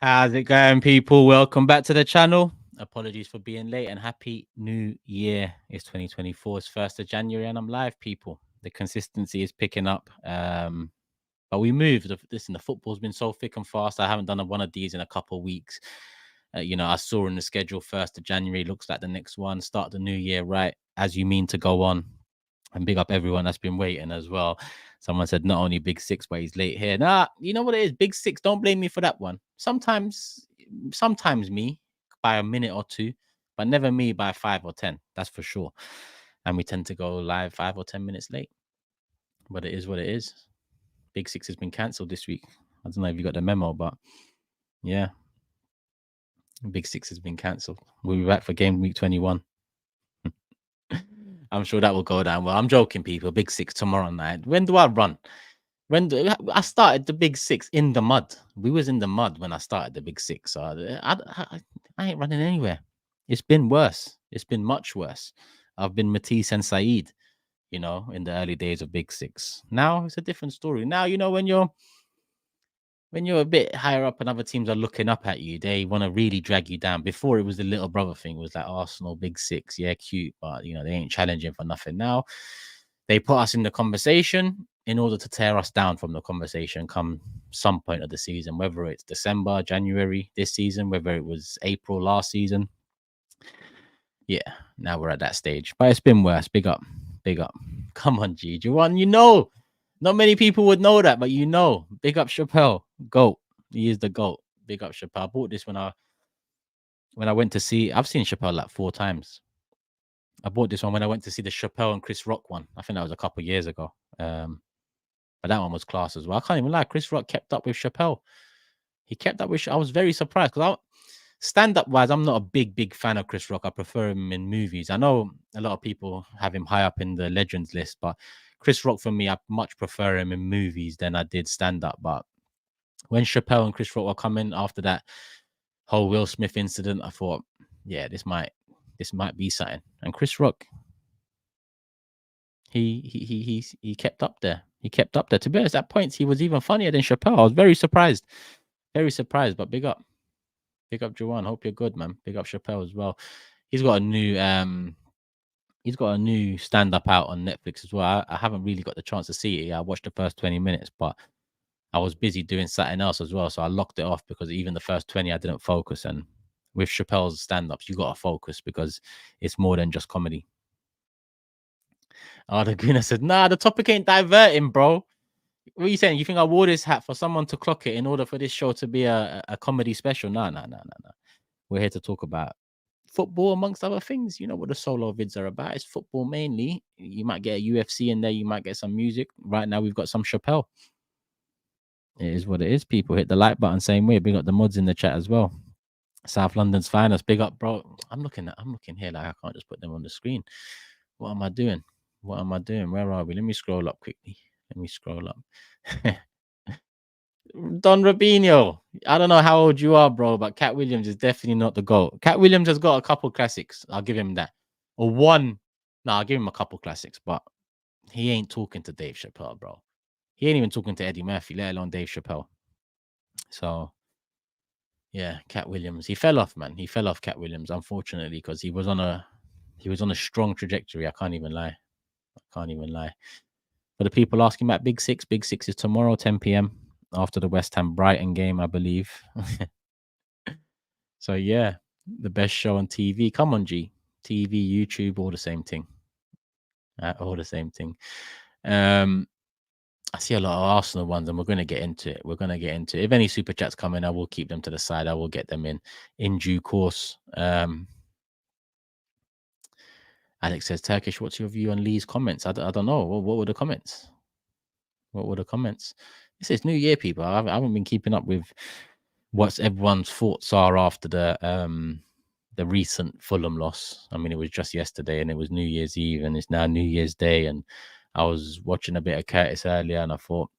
How's it going, people? Welcome back to the channel. Apologies for being late and happy new year. It's 2024, it's 1st of January, and I'm live, people. The consistency is picking up. But we moved. Listen, the football's been so thick and fast. I haven't done one of these in a couple of weeks. I saw in the schedule 1st of January, looks like the next one. Start the new year right as you mean to go on. And big up everyone that's been waiting as well. Someone said not only Big Six, but he's late here. Nah, you know what it is? Big Six, don't blame me for that one. Sometimes me by a minute or two, but never me by 5 or 10. That's for sure. And we tend to go live 5 or 10 minutes late. But it is what it is. Big Six has been cancelled this week. I don't know if you got the memo, but yeah. Big Six has been cancelled. We'll be back for game week 21. I'm sure that will go down well. I'm joking, people. Big Six tomorrow night. When do I run? I started the Big Six in the mud. We was in the mud when I started the Big Six. So I ain't running anywhere. It's been worse. It's been much worse. I've been Matisse and Saeed, in the early days of Big Six. Now it's a different story. Now, when you're a bit higher up and other teams are looking up at you, they want to really drag you down. Before it was the little brother thing. It was like Arsenal, Big Six. Yeah, cute. But, they ain't challenging for nothing. Now they put us in the conversation in order to tear us down from the conversation come some point of the season, whether it's December, January this season, whether it was April last season. Yeah, now we're at that stage. But it's been worse. Big up. Big up. Come on, G. Juwan, not many people would know that, but big up Chappelle. GOAT. He is the GOAT. Big up Chappelle. I bought this when I went to see. I've seen Chappelle like 4 times. I bought this one when I went to see the Chappelle and Chris Rock one. I think that was a couple of years ago. But that one was class as well. I can't even lie. Chris Rock kept up with Chappelle. He kept up with. I was very surprised because stand-up wise, I'm not a big fan of Chris Rock. I prefer him in movies. I know a lot of people have him high up in the legends list, but Chris Rock for me, I much prefer him in movies than I did stand-up. But when Chappelle and Chris Rock were coming after that whole Will Smith incident, I thought, yeah, this might be something. And Chris Rock, he kept up there. He kept up there. To be honest, at points he was even funnier than Chappelle. I was very surprised. Very surprised, but big up. Big up Juwan. Hope you're good, man. Big up Chappelle as well. He's got a new stand-up out on Netflix as well. I haven't really got the chance to see it yet. I watched the first 20 minutes, but I was busy doing something else as well. So I locked it off because even the first 20 I didn't focus. And with Chappelle's stand-ups, you got to focus because it's more than just comedy. Oh, the Gooner said, nah, the topic ain't diverting, bro. What are you saying? You think I wore this hat for someone to clock it in order for this show to be a comedy special? No. We're here to talk about football, amongst other things. You know what the solo vids are about. It's football mainly. You might get a UFC in there. You might get some music. Right now, we've got some Chappelle. It is what it is, people. Hit the like button, same way. Big up the mods in the chat as well. South London's finest. Big up, bro. I'm looking here like I can't just put them on the screen. What am I doing? Where are we? Let me scroll up quickly. Don Robinho. I don't know how old you are, bro, but Cat Williams is definitely not the GOAT. Cat Williams has got a couple classics. I'll give him that. Or one. No, I'll give him a couple classics, but he ain't talking to Dave Chappelle, bro. He ain't even talking to Eddie Murphy, let alone Dave Chappelle. So, yeah, Cat Williams. He fell off, man. He fell off, Cat Williams, unfortunately, because he was on a strong trajectory. I can't even lie. For the people asking about Big Six is tomorrow, 10 p.m. after the West Ham Brighton game, I believe. So, yeah, the best show on TV. Come on, G. TV, YouTube, all the same thing. I see a lot of Arsenal ones, and we're going to get into it. If any super chats come in, I will keep them to the side. I will get them in due course. Alex says, Turkish, what's your view on Lee's comments? I don't know. What were the comments? This is New Year, people. I haven't been keeping up with what everyone's thoughts are after the recent Fulham loss. I mean, it was just yesterday, and it was New Year's Eve, and it's now New Year's Day, and I was watching a bit of Curtis earlier, and I thought,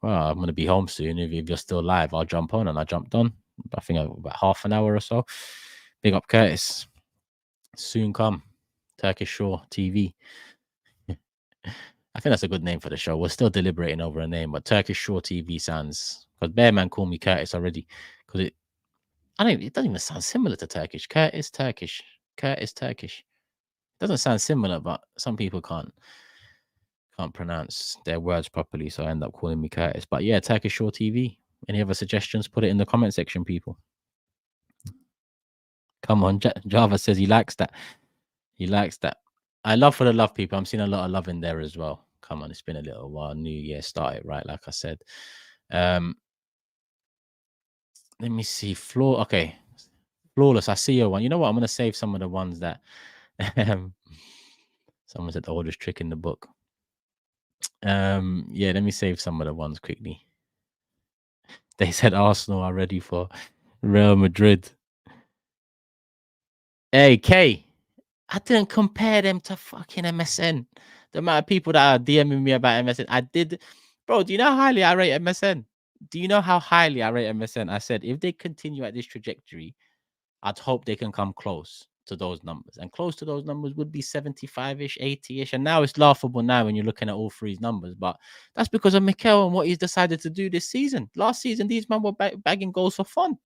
well, I'm going to be home soon. If you're still live, I'll jump on. And I jumped on, I think about half an hour or so. Big up Curtis. Soon come. Turkish Shore TV. I think that's a good name for the show. We're still deliberating over a name, but Turkish Shore TV sounds... Because Bearman called me Curtis already. Because It doesn't even sound similar to Turkish. Curtis Turkish. Curtis Turkish. Doesn't sound similar, but some people can't pronounce their words properly, so I end up calling me Curtis. But yeah, Turkish Shore TV. Any other suggestions? Put it in the comment section, people. Come on, Java says he likes that. He likes that. I love for the love, people. I'm seeing a lot of love in there as well. Come on, it's been a little while. New Year started, right? Like I said. Let me see. Okay. Flawless. I see your one. You know what? I'm gonna save some of the ones that someone said the oldest trick in the book. Yeah, let me save some of the ones quickly. They said Arsenal are ready for Real Madrid. Hey, K, I didn't compare them to fucking MSN. The amount of people that are DMing me about MSN, I did. Bro, do you know how highly I rate MSN? Do you know how highly I rate MSN? I said, if they continue at this trajectory, I'd hope they can come close to those numbers. And close to those numbers would be 75-ish, 80-ish. And now it's laughable now when you're looking at all three's numbers. But that's because of Mikel and what he's decided to do this season. Last season, these men were bagging goals for fun.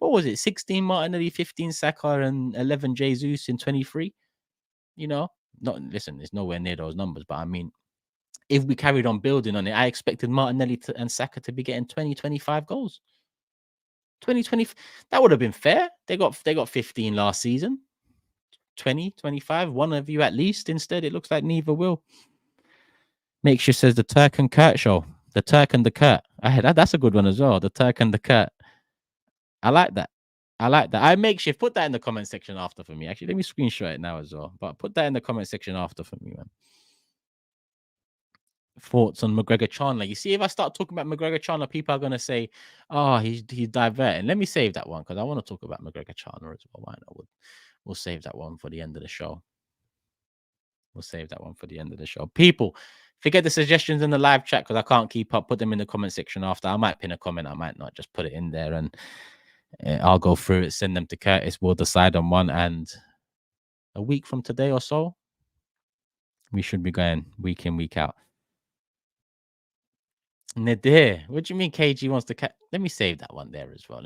What was it? 16 Martinelli, 15 Saka, and 11 Jesus in 23. You know, listen, it's nowhere near those numbers. But I mean, if we carried on building on it, I expected Martinelli and Saka to be getting 20, 25 goals. 2020, that would have been fair. They got 15 last season. 20, 25, one of you at least. Instead, it looks like neither will. Make sure says the Turk and Kurt show. The Turk and the Kurt. That's a good one as well. The Turk and the Kurt. I like that. I make sure put that in the comment section after for me. Actually, let me screenshot it now as well. But put that in the comment section after for me, man. Thoughts on McGregor Chandler? You see, if I start talking about McGregor Chandler, people are gonna say, "Oh, he's diverting." Let me save that one because I want to talk about McGregor Chandler as well. Why not? We'll save that one for the end of the show. People, forget the suggestions in the live chat because I can't keep up. Put them in the comment section after. I might pin a comment. I might not. Just put it in there and I'll go through it. Send them to Curtis. We'll decide on one. And a week from today or so, we should be going week in, week out. Nadir, what do you mean KG wants to let me save that one there as well.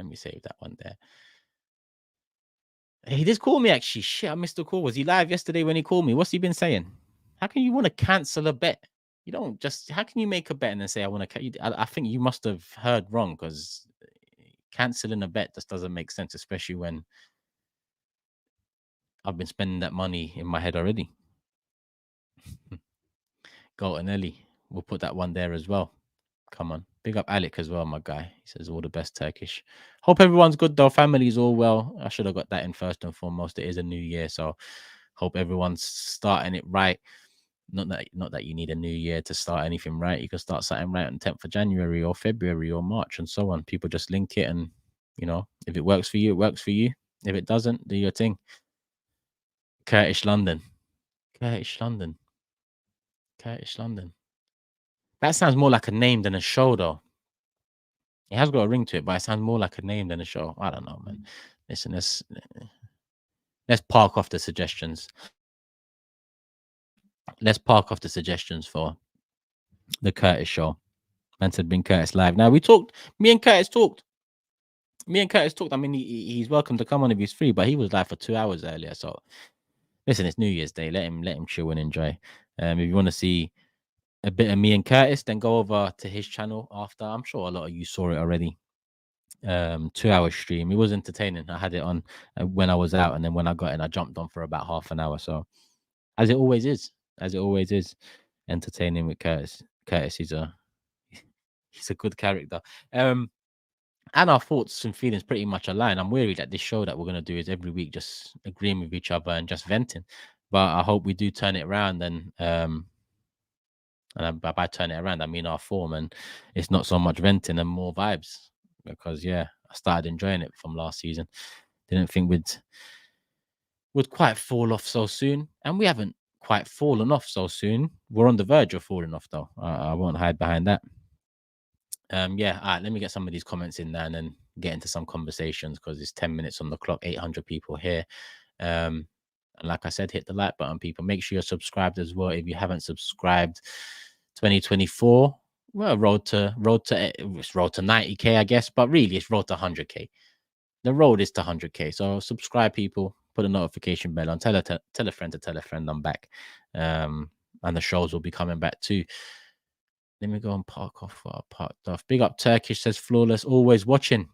He did call me actually. Shit, I missed the call. Was he live yesterday when he called me? What's he been saying? How can you want to cancel a bet? You don't just. How can you make a bet and then say I want to? I think you must have heard wrong because canceling a bet just doesn't make sense, especially when I've been spending that money in my head already. Golden Ellie, we'll put that one there as well. Come on. Big up Alec as well, my guy. He says all the best Turkish. Hope everyone's good though. Family's all well. I should have got that in first and foremost. It is a new year, so hope everyone's starting it right. Not that you need a new year to start anything right. You can start something right on 10th of January or February or March and so on. People just link it and, if it works for you, it works for you. If it doesn't, do your thing. Kurdish London. That sounds more like a name than a show, though. It has got a ring to it, but it sounds more like a name than a show. I don't know, man. Listen, let's park off the suggestions. Let's park off the suggestions for the Curtis show. Man said bring Curtis live. Now we talked. Me and Curtis talked. I mean, he's welcome to come on if he's free, but he was live for 2 hours earlier. So listen, it's New Year's Day. Let him chill and enjoy. If you want to see a bit of me and Curtis, then go over to his channel after. I'm sure a lot of you saw it already. 2-hour stream. It was entertaining. I had it on when I was out, and then when I got in, I jumped on for about half an hour. So as it always is, entertaining with Curtis. Curtis he's a good character. And our thoughts and feelings pretty much align. I'm worried that this show that we're going to do is every week just agreeing with each other and just venting. But I hope we do turn it around. And by turn it around, I mean our form. And it's not so much venting and more vibes. Because, yeah, I started enjoying it from last season. Didn't think would quite fall off so soon. And we haven't quite fallen off so soon. We're on the verge of falling off, though. I won't hide behind that. Yeah, all right, let me get some of these comments in there and then get into some conversations because it's 10 minutes on the clock, 800 people here. And like I said, hit the like button, people. Make sure you're subscribed as well. If you haven't subscribed, 2024, well, road to 90K, I guess, but really it's road to 100K. the road is to 100K. So subscribe, people. Put a notification bell on. Tell a friend to tell a friend I'm back. And the shows will be coming back too. Let me go and park off what I parked off. Big up Turkish says flawless. Always watching.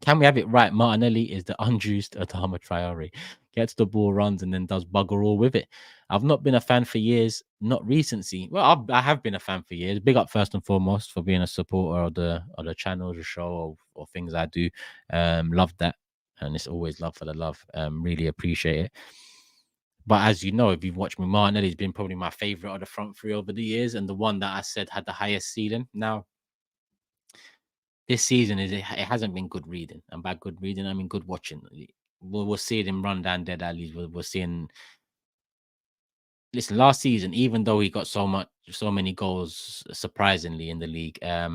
Can we have it right? Martinelli is the unjuiced Adama Traore. Gets the ball, runs, and then does bugger all with it. I've not been a fan for years, not recency. Well, I have been a fan for years. Big up first and foremost for being a supporter of the channel, the show, or things I do. Love that, and it's always love for the love. Really appreciate it. But as you know, if you've watched me, Martinelli's been probably my favorite of the front three over the years, and the one that I said had the highest ceiling. Now, this season it hasn't been good reading, and by good reading I mean good watching. We're seeing him run down dead alleys. We're seeing. Listen, last season, even though he got so many goals, surprisingly in the league, I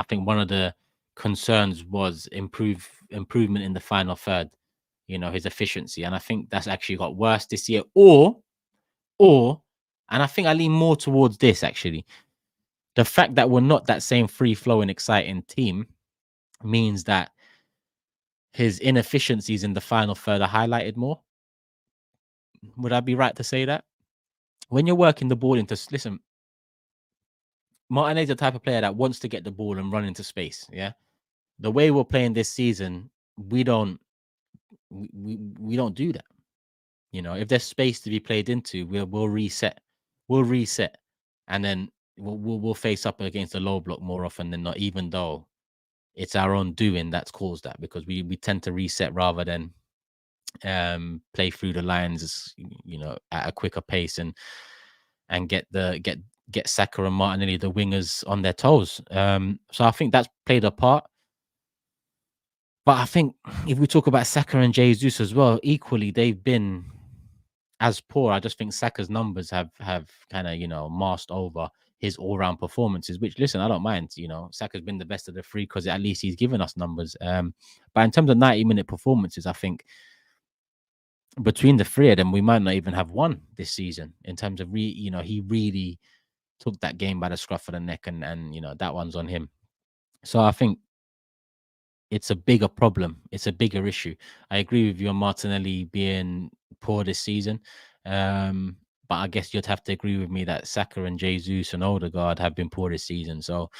think one of the concerns was improvement in the final third. You know, his efficiency, and I think that's actually got worse this year. Or, and I think I lean more towards this actually. The fact that we're not that same free flowing, exciting team means that his inefficiencies in the final third are highlighted more. Would I be right to say that? When you're working the ball into, listen, Martinez's the type of player that wants to get the ball and run into space. Yeah. The way we're playing this season, we don't do that. You know, if there's space to be played into, we'll reset. We'll reset. And then we'll face up against the low block more often than not, even though it's our own doing that's caused that, because we tend to reset rather than play through the lines, you know, at a quicker pace and get Saka and Martinelli, the wingers, on their toes. So I think that's played a part. But I think if we talk about Saka and Jesus as well, equally they've been as poor. I just think Saka's numbers have kind of, you know, masked over his all-round performances, which, listen, I don't mind. You know, Saka's been the best of the three because at least he's given us numbers. But in terms of 90-minute performances, I think between the three of them, we might not even have one this season in terms of, you know, he really took that game by the scruff of the neck, and you know, that one's on him. So I think it's a bigger problem. It's a bigger issue. I agree with you on Martinelli being poor this season. But I guess you'd have to agree with me that Saka and Jesus and Odegaard have been poor this season. So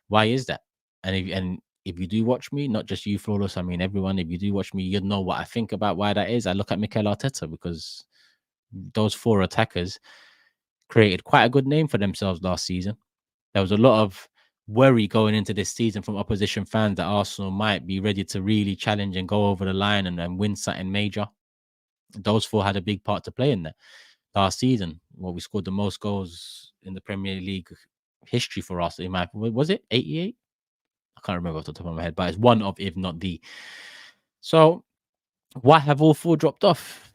why is that? And if you do watch me, not just you, Flawless, I mean everyone, if you do watch me, you'd know what I think about why that is. I look at Mikel Arteta, because those four attackers created quite a good name for themselves last season. There was a lot of worry going into this season from opposition fans that Arsenal might be ready to really challenge and go over the line and win something major. Those four had a big part to play in that last season. Well, we scored the most goals in the Premier League history for us. Was it 88? I can't remember off the top of my head, but it's one of, if not the. So why have all four dropped off?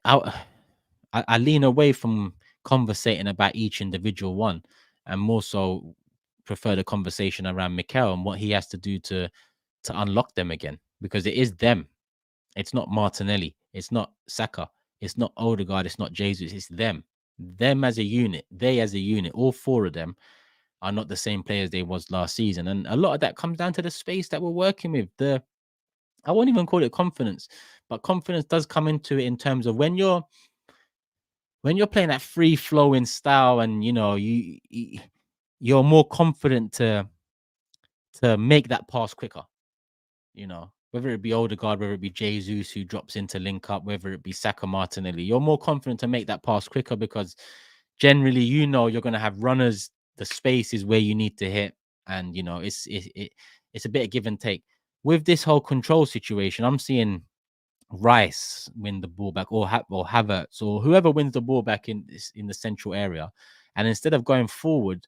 I lean away from conversating about each individual one, and more so prefer the conversation around Mikel and what he has to do to unlock them again, because it is them. It's not Martinelli. It's not Saka. It's not Odegaard. It's not Jesus. It's them. Them as a unit. They as a unit. All four of them are not the same players they was last season, and a lot of that comes down to the space that we're working with. I won't even call it confidence, but confidence does come into it in terms of when you're playing that free flowing style, and you know you're more confident to make that pass quicker. You know, whether it be Odegaard, whether it be Jesus who drops into link up, whether it be Saka, Martinelli, you're more confident to make that pass quicker because generally, you know, you're going to have runners. The space is where you need to hit, and you know it's a bit of give and take. With this whole control situation, I'm seeing Rice win the ball back, or Havertz, or whoever wins the ball back in the central area, and instead of going forward,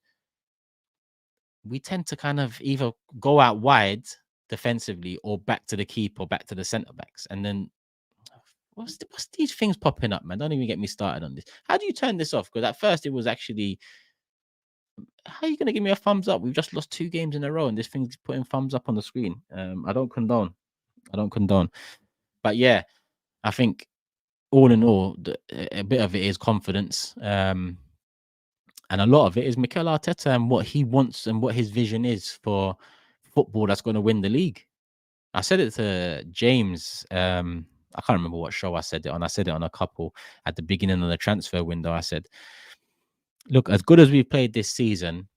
we tend to kind of either go out wide defensively or back to the keeper, or back to the centre backs, and then what's these things popping up, man? Don't even get me started on this. How do you turn this off? Because at first it was actually, how are you going to give me a thumbs up? We've just lost 2 games in a row, and this thing's putting thumbs up on the screen. I don't condone. But yeah, I think all in all, a bit of it is confidence, and a lot of it is Mikel Arteta and what he wants and what his vision is for football that's going to win the league. I said it to James. I can't remember what show I said it on. I said it on a couple at the beginning of the transfer window. I said, look, as good as we played this season,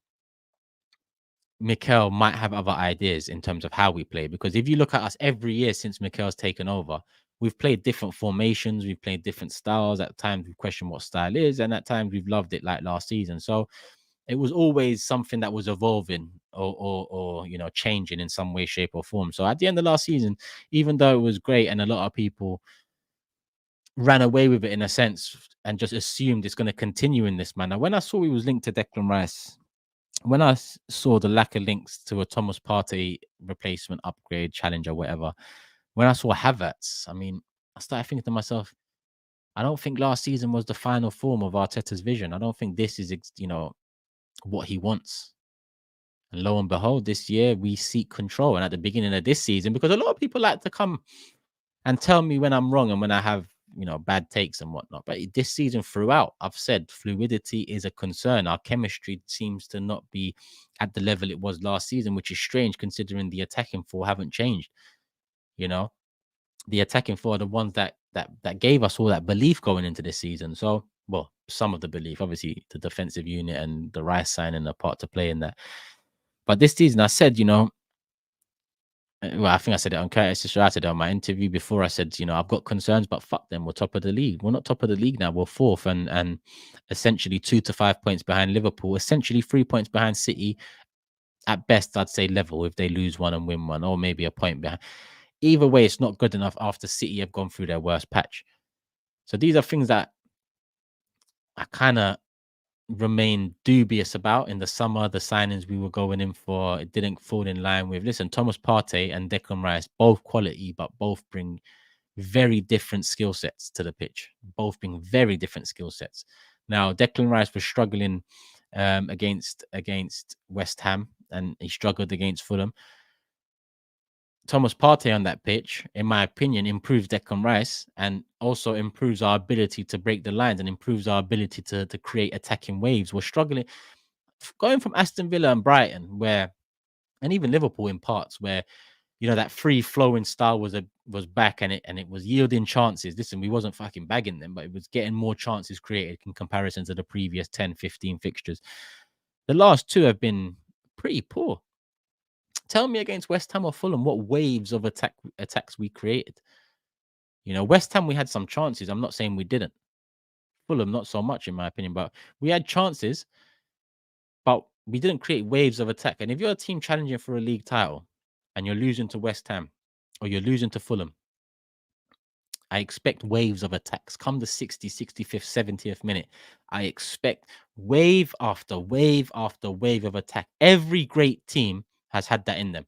Mikel might have other ideas in terms of how we play. Because if you look at us every year since Mikel's taken over, we've played different formations, we've played different styles. At times we've questioned what style is, and at times we've loved it, like last season. So it was always something that was evolving or changing in some way, shape, or form. So at the end of last season, even though it was great and a lot of people ran away with it in a sense and just assumed it's going to continue in this manner, when I saw he was linked to Declan Rice, when I saw the lack of links to a Thomas Partey replacement, upgrade, challenger, whatever, when I saw Havertz, I mean, I started thinking to myself, I don't think last season was the final form of Arteta's vision. I don't think this is, what he wants. And lo and behold, this year we seek control. And at the beginning of this season, because a lot of people like to come and tell me when I'm wrong and when I have, bad takes and whatnot. But this season throughout, I've said fluidity is a concern. Our chemistry seems to not be at the level it was last season, which is strange considering the attacking four haven't changed. The attacking four are the ones that gave us all that belief going into this season. So, well, some of the belief, obviously, the defensive unit and the Rice signing a part to play in that. But this season, I said, well, I think I said it on Curtis. I said it on my interview before. I said, I've got concerns, but fuck them. We're top of the league. We're not top of the league now. We're fourth, and essentially 2 to 5 points behind Liverpool. Essentially 3 points behind City. At best, I'd say level if they lose one and win one, or maybe a point behind. Either way, it's not good enough after City have gone through their worst patch. So these are things that I kind of remain dubious about. In the summer, the signings we were going in for, it didn't fall in line with. Listen, Thomas Partey and Declan Rice, both quality, but both bring very different skill sets to the pitch. Both bring very different skill sets. Now, Declan Rice was struggling against West Ham, and he struggled against Fulham. Thomas Partey on that pitch, in my opinion, improves Declan Rice and also improves our ability to break the lines and improves our ability to create attacking waves. We're struggling going from Aston Villa and Brighton, and even Liverpool in parts, where that free flowing style was back and it was yielding chances. Listen, we wasn't fucking bagging them, but it was getting more chances created in comparison to the previous 10, 15 fixtures. The last two have been pretty poor. Tell me against West Ham or Fulham what waves of attacks we created. West Ham, we had some chances. I'm not saying we didn't. Fulham, not so much, in my opinion, but we had chances, but we didn't create waves of attack. And if you're a team challenging for a league title and you're losing to West Ham or you're losing to Fulham, I expect waves of attacks. Come the 60th, 65th, 70th minute, I expect wave after wave after wave of attack. Every great team has had that in them.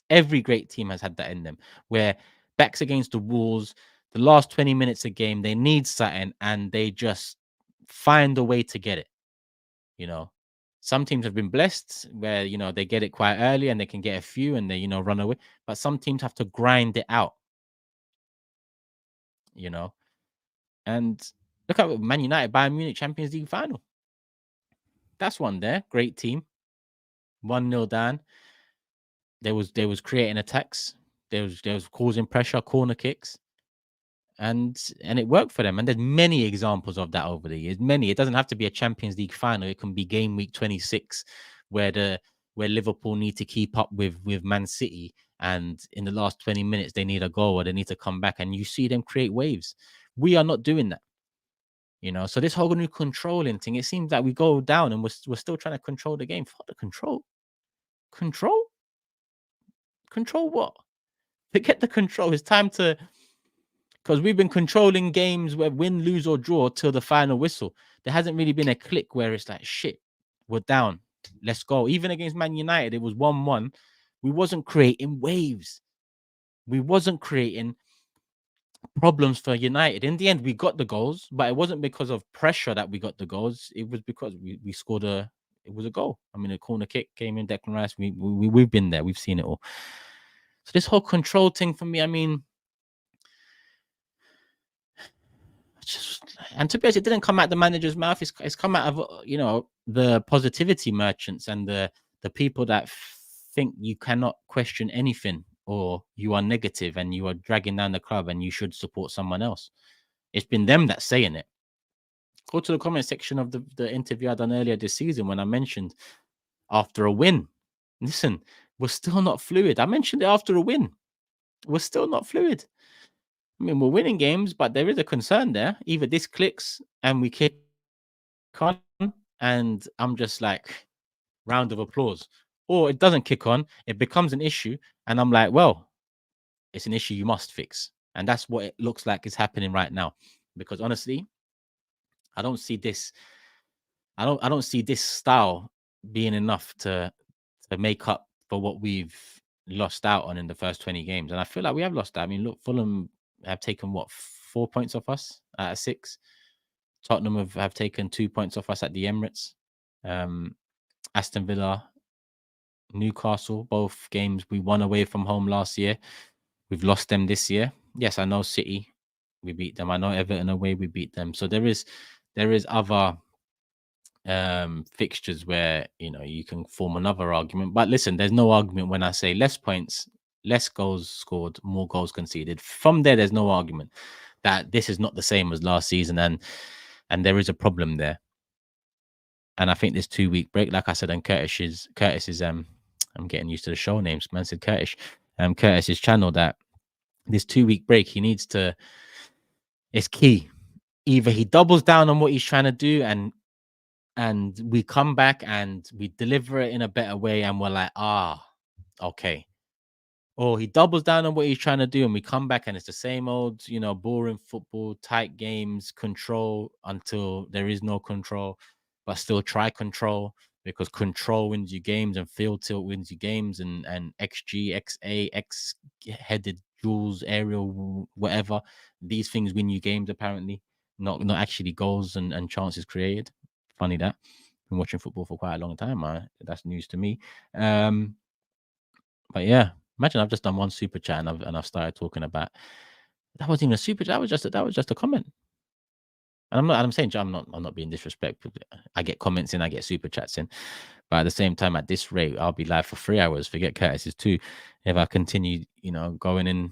Every great team has had that in them, where backs against the walls, the last 20 minutes a game, they need something and they just find a way to get it. Some teams have been blessed where, they get it quite early and they can get a few and they, run away. But some teams have to grind it out, And look at Man United, Bayern Munich Champions League final. That's one there. Great team. 1-0 down. There was creating attacks. There was causing pressure, corner kicks. And it worked for them. And there's many examples of that over the years. Many. It doesn't have to be a Champions League final. It can be game week 26, where Liverpool need to keep up with Man City, and in the last 20 minutes they need a goal or they need to come back, and you see them create waves. We are not doing that. So this whole new controlling thing, it seems like we go down and we're still trying to control the game. Fuck the control. Control what? Forget the control. It's time to, because we've been controlling games where win, lose, or draw till the final whistle. There hasn't really been a click where it's like, shit, we're down. Let's go. Even against Man United, it was 1-1. We wasn't creating waves. We wasn't creating problems for United. In the end, we got the goals, but it wasn't because of pressure that we got the goals. It was because we scored it was a goal. I mean, a corner kick came in, Declan Rice. We've been there. We've seen it all. So this whole control thing for me, I mean, and to be honest, it didn't come out the manager's mouth. It's come out of the positivity merchants and the people that think you cannot question anything or you are negative and you are dragging down the club and you should support someone else. It's been them that's saying it. Go to the comment section of the interview I done earlier this season when I mentioned after a win. Listen, we're still not fluid. I mentioned it after a win. We're still not fluid. I mean, we're winning games, but there is a concern there. Either this clicks and we kick on, and I'm just like, round of applause. Or it doesn't kick on, it becomes an issue, and I'm like, well, it's an issue you must fix. And that's what it looks like is happening right now. Because honestly, I don't see this. I don't see this style being enough to make up for what we've lost out on in the first 20 games. And I feel like we have lost out. I mean, look, Fulham have taken what, 4 points off us out of 6. Tottenham have taken 2 points off us at the Emirates. Aston Villa, Newcastle, both games we won away from home last year. We've lost them this year. Yes, I know City, we beat them. I know Everton away, we beat them. So there is other fixtures where you can form another argument. But listen, there's no argument when I say less points, less goals scored, more goals conceded. From there's no argument that this is not the same as last season, and there is a problem there. And I think this 2-week break, like I said, on Curtis's I'm getting used to the show names, man. Said Curtis's channel, that this 2-week break, he needs to. It's key. Either he doubles down on what he's trying to do, and we come back and we deliver it in a better way, and we're like, okay. Or he doubles down on what he's trying to do, and we come back and it's the same old, boring football, tight games, control until there is no control, but still try control, because control wins you games and field tilt wins you games, and XG, XA, X headed duels, aerial, whatever. These things win you games, apparently. Not actually goals and chances created. Funny that. Been watching football for quite a long time. That's news to me. But yeah, imagine I've just done one super chat and I've started talking about, that wasn't even a super chat. That was just a comment. And I'm saying I'm not being disrespectful. I get comments in, I get super chats in, but at the same time, at this rate, I'll be live for 3 hours. Forget Curtis's 2 if I continue, going in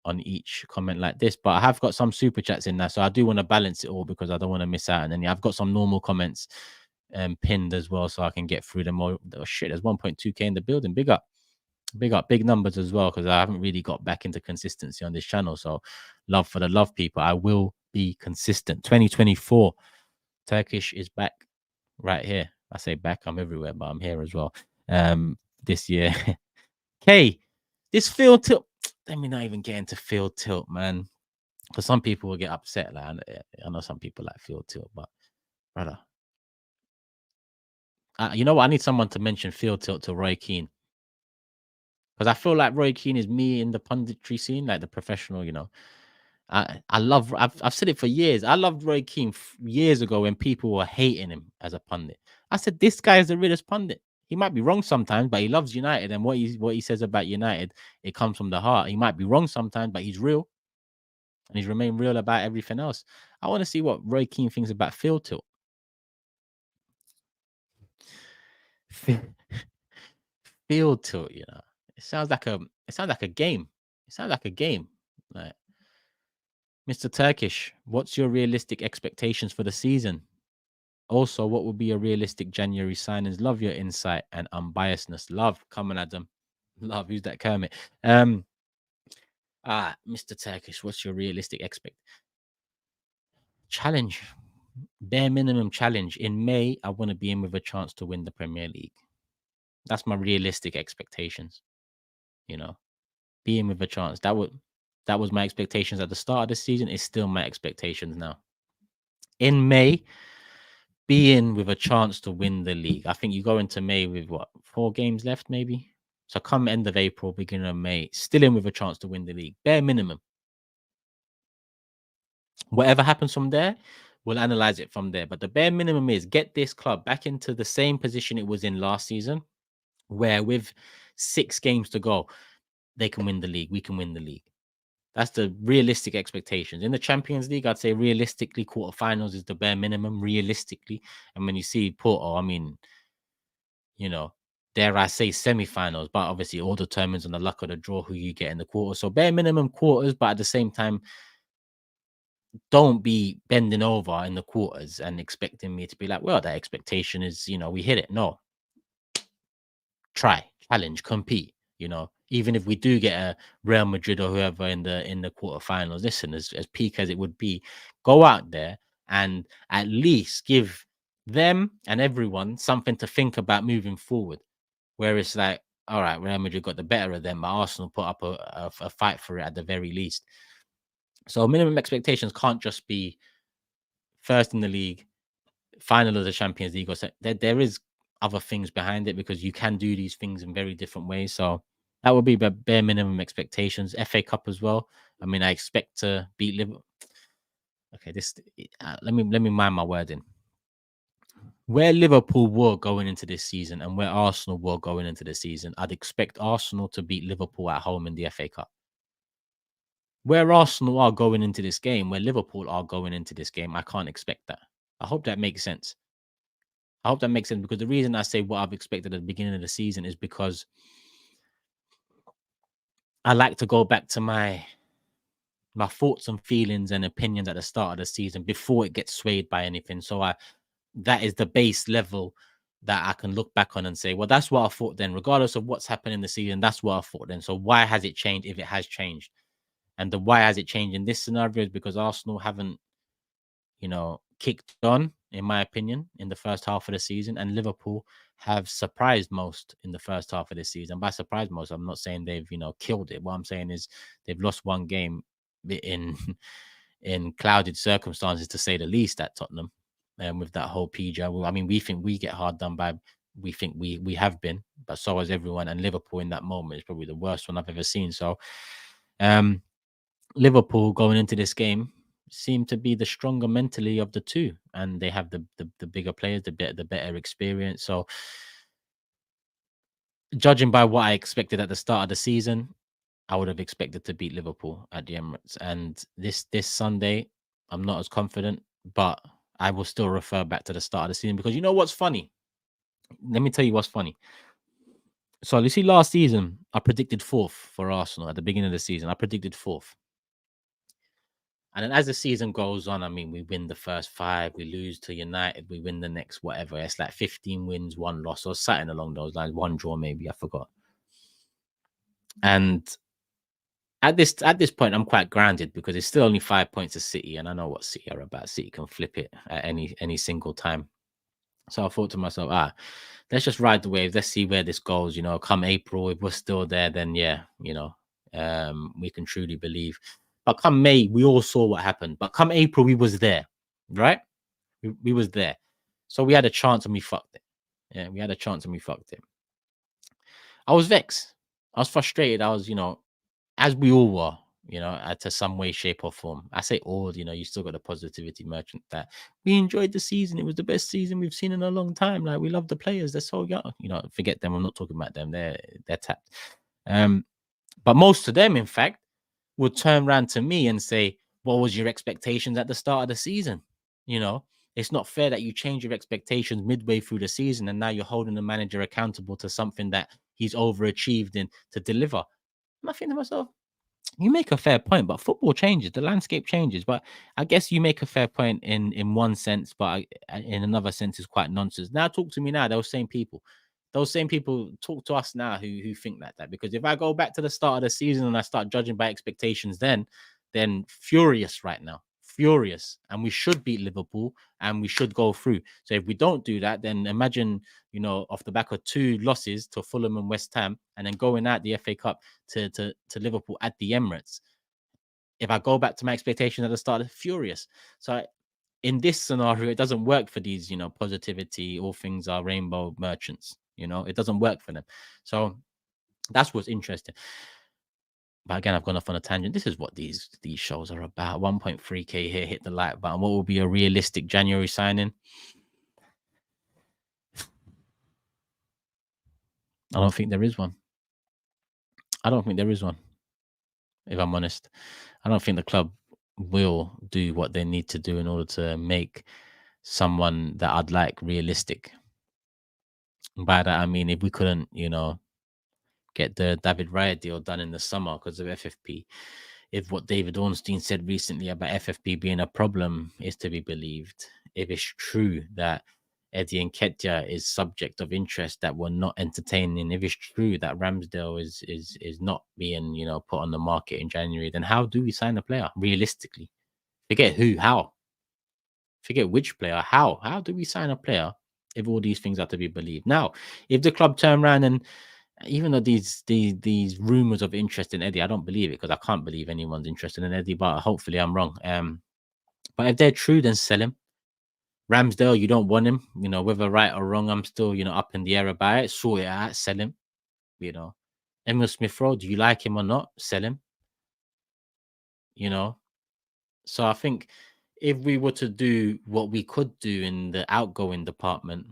on each comment like this. But I have got some super chats in there, so I do want to balance it all because I don't want to miss out. And then I've got some normal comments pinned as well, so I can get through them all. Oh shit, there's 1.2k in the building. Big up, big numbers as well, because I haven't really got back into consistency on this channel. So love for the love, people. I will be consistent. 2024, Turkish is back right here. I say back, I'm everywhere, but I'm here as well. This year. Okay, this field tilt. Let me not even get into field tilt, man. Because some people will get upset. Like, I know some people like field tilt, but brother, you know what? I need someone to mention field tilt to Roy Keane. Because I feel like Roy Keane is me in the punditry scene, like the professional, I love, I've said it for years. I loved Roy Keane years ago when people were hating him as a pundit. I said, this guy is the realest pundit. He might be wrong sometimes, but he loves United. And what he says about United, it comes from the heart. He might be wrong sometimes, but he's real. And he's remained real about everything else. I want to see what Roy Keane thinks about field tilt. Field tilt, It sounds like a game. It sounds like a game. Like, Mr. Turkish, what's your realistic expectations for the season? Also, what would be a realistic January signings? Love your insight and unbiasedness. Love, come on, Adam. Love, who's that Kermit? Mr. Turkish, what's your realistic challenge? Bare minimum challenge. In May, I want to be in with a chance to win the Premier League. That's my realistic expectations. Being with a chance. That was my expectations at the start of the season. It's still my expectations now. In May, be in with a chance to win the league. I think you go into May with 4 games left, maybe. So come end of April, beginning of May, still in with a chance to win the league. Bare minimum. Whatever happens from there, we'll analyze it from there. But the bare minimum is get this club back into the same position it was in last season, where with 6 games to go, they can win the league. We can win the league. That's the realistic expectations. In the Champions League, I'd say realistically, quarterfinals is the bare minimum, realistically. And when you see Porto, I mean, dare I say, semi-finals, but obviously all determines on the luck of the draw who you get in the quarter. So bare minimum quarters, but at the same time, don't be bending over in the quarters and expecting me to be like, well, that expectation is, we hit it. No, try, challenge, compete. Even if we do get a Real Madrid or whoever in the quarterfinals, listen, as peak as it would be, go out there and at least give them and everyone something to think about moving forward. Where it's like, all right, Real Madrid got the better of them, but Arsenal put up a fight for it at the very least. So minimum expectations can't just be first in the league, final of the Champions League, or there is other things behind it, because you can do these things in very different ways. So that would be bare minimum expectations. FA Cup as well. I mean, I expect to beat Liverpool. Okay, let me mind my wording. Where Liverpool were going into this season and where Arsenal were going into the season, I'd expect Arsenal to beat Liverpool at home in the FA Cup. Where Arsenal are going into this game, where Liverpool are going into this game, I can't expect that. I hope that makes sense. Because the reason I say what I've expected at the beginning of the season is because I like to go back to my thoughts and feelings and opinions at the start of the season before it gets swayed by anything. So that is the base level that I can look back on and say, well, that's what I thought then, regardless of what's happened in the season. That's what I thought then. So why has it changed if it has changed? And the why has it changed in this scenario is because Arsenal haven't, kicked on, in my opinion, in the first half of the season, and Liverpool have surprised most in the first half of the season. By surprised most, I'm not saying they've, killed it. What I'm saying is they've lost one game in in clouded circumstances, to say the least, at Tottenham, and with that whole PJ. I mean, we think we get hard done by. We think we have been, but so has everyone. And Liverpool in that moment is probably the worst one I've ever seen. So, Liverpool going into this game seem to be the stronger mentally of the two, and they have the bigger players, the better experience. So, judging by what I expected at the start of the season, I would have expected to beat Liverpool at the Emirates. And this Sunday, I'm not as confident, but I will still refer back to the start of the season, because you know what's funny? Let me tell you what's funny. So you see, last season I predicted fourth for Arsenal at the beginning of the season. I predicted fourth. And then as the season goes on, I mean, we win the first 5, we lose to United, we win the next whatever. It's like 15 wins, 1 loss, or something along those lines. 1 draw, maybe, I forgot. And at this point, I'm quite grounded, because it's still only 5 points to City, and I know what City are about. City can flip it at any single time. So I thought to myself, let's just ride the wave. Let's see where this goes. Come April, if we're still there, then yeah, we can truly believe. But come May, we all saw what happened. But come April, we was there, right? We was there. So we had a chance and we fucked it. Yeah, we had a chance and we fucked it. I was vexed. I was frustrated. I was, as we all were, to some way, shape, or form. I say all, you still got the positivity merchant that we enjoyed the season. It was the best season we've seen in a long time. Like, we love the players. They're so young. Forget them. I'm not talking about them. They're tapped. But most of them, in fact, would turn around to me and say, what was your expectations at the start of the season? It's not fair that you change your expectations midway through the season, and now you're holding the manager accountable to something that he's overachieved in to deliver. And I think to myself, you make a fair point, but football changes, the landscape changes. But I guess you make a fair point in one sense, but in another sense, is quite nonsense. Now, talk to me now. Those same people talk to us now who think like that. Because if I go back to the start of the season and I start judging by expectations, then furious right now, furious, and we should beat Liverpool and we should go through. So if we don't do that, then imagine, off the back of 2 losses to Fulham and West Ham, and then going out the FA Cup to Liverpool at the Emirates. If I go back to my expectations at the start, furious. So in this scenario, it doesn't work for these, positivity, all things are rainbow merchants. It doesn't work for them. So that's what's interesting. But again, I've gone off on a tangent. This is what these shows are about. 1.3K here. Hit the like button. What will be a realistic January signing? I don't think there is one. If I'm honest, I don't think the club will do what they need to do in order to make someone that I'd like realistic. By that I mean if we couldn't, get the David Raya deal done in the summer because of FFP. If what David Ornstein said recently about FFP being a problem is to be believed, if it's true that Eddie and Nketiah is subject of interest that we're not entertaining, if it's true that Ramsdale is not being, put on the market in January, then how do we sign a player realistically? Forget who, how, forget which player, how? How do we sign a player if all these things are to be believed? Now, if the club turn around and even though these rumors of interest in Eddie, I don't believe it because I can't believe anyone's interested in Eddie, but hopefully I'm wrong. But if they're true, then sell him. Ramsdale, you don't want him, whether right or wrong, I'm still, up in the air about it. Sort it out, sell him, you know. Emil Smith Rowe, do you like him or not? Sell him, you know. So I think if we were to do what we could do in the outgoing department,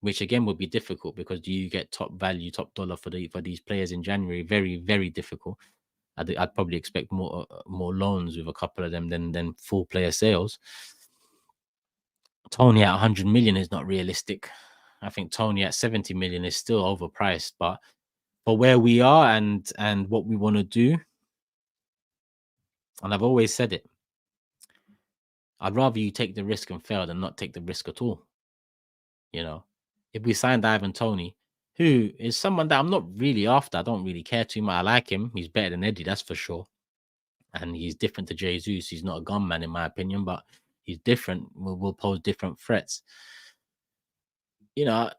which again would be difficult because do you get top value, top dollar for these players in January? Very, very difficult. I'd probably expect more loans with a couple of them than full player sales. Tony at 100 million is not realistic. I think Tony at 70 million is still overpriced, but for where we are and what we want to do, and I've always said it, I'd rather you take the risk and fail than not take the risk at all. If we signed Ivan Tony, who is someone that I'm not really after, I don't really care too much. I like him. He's better than Eddie, that's for sure. And he's different to Jesus. He's not a gunman, in my opinion, but he's different. Will pose different threats. If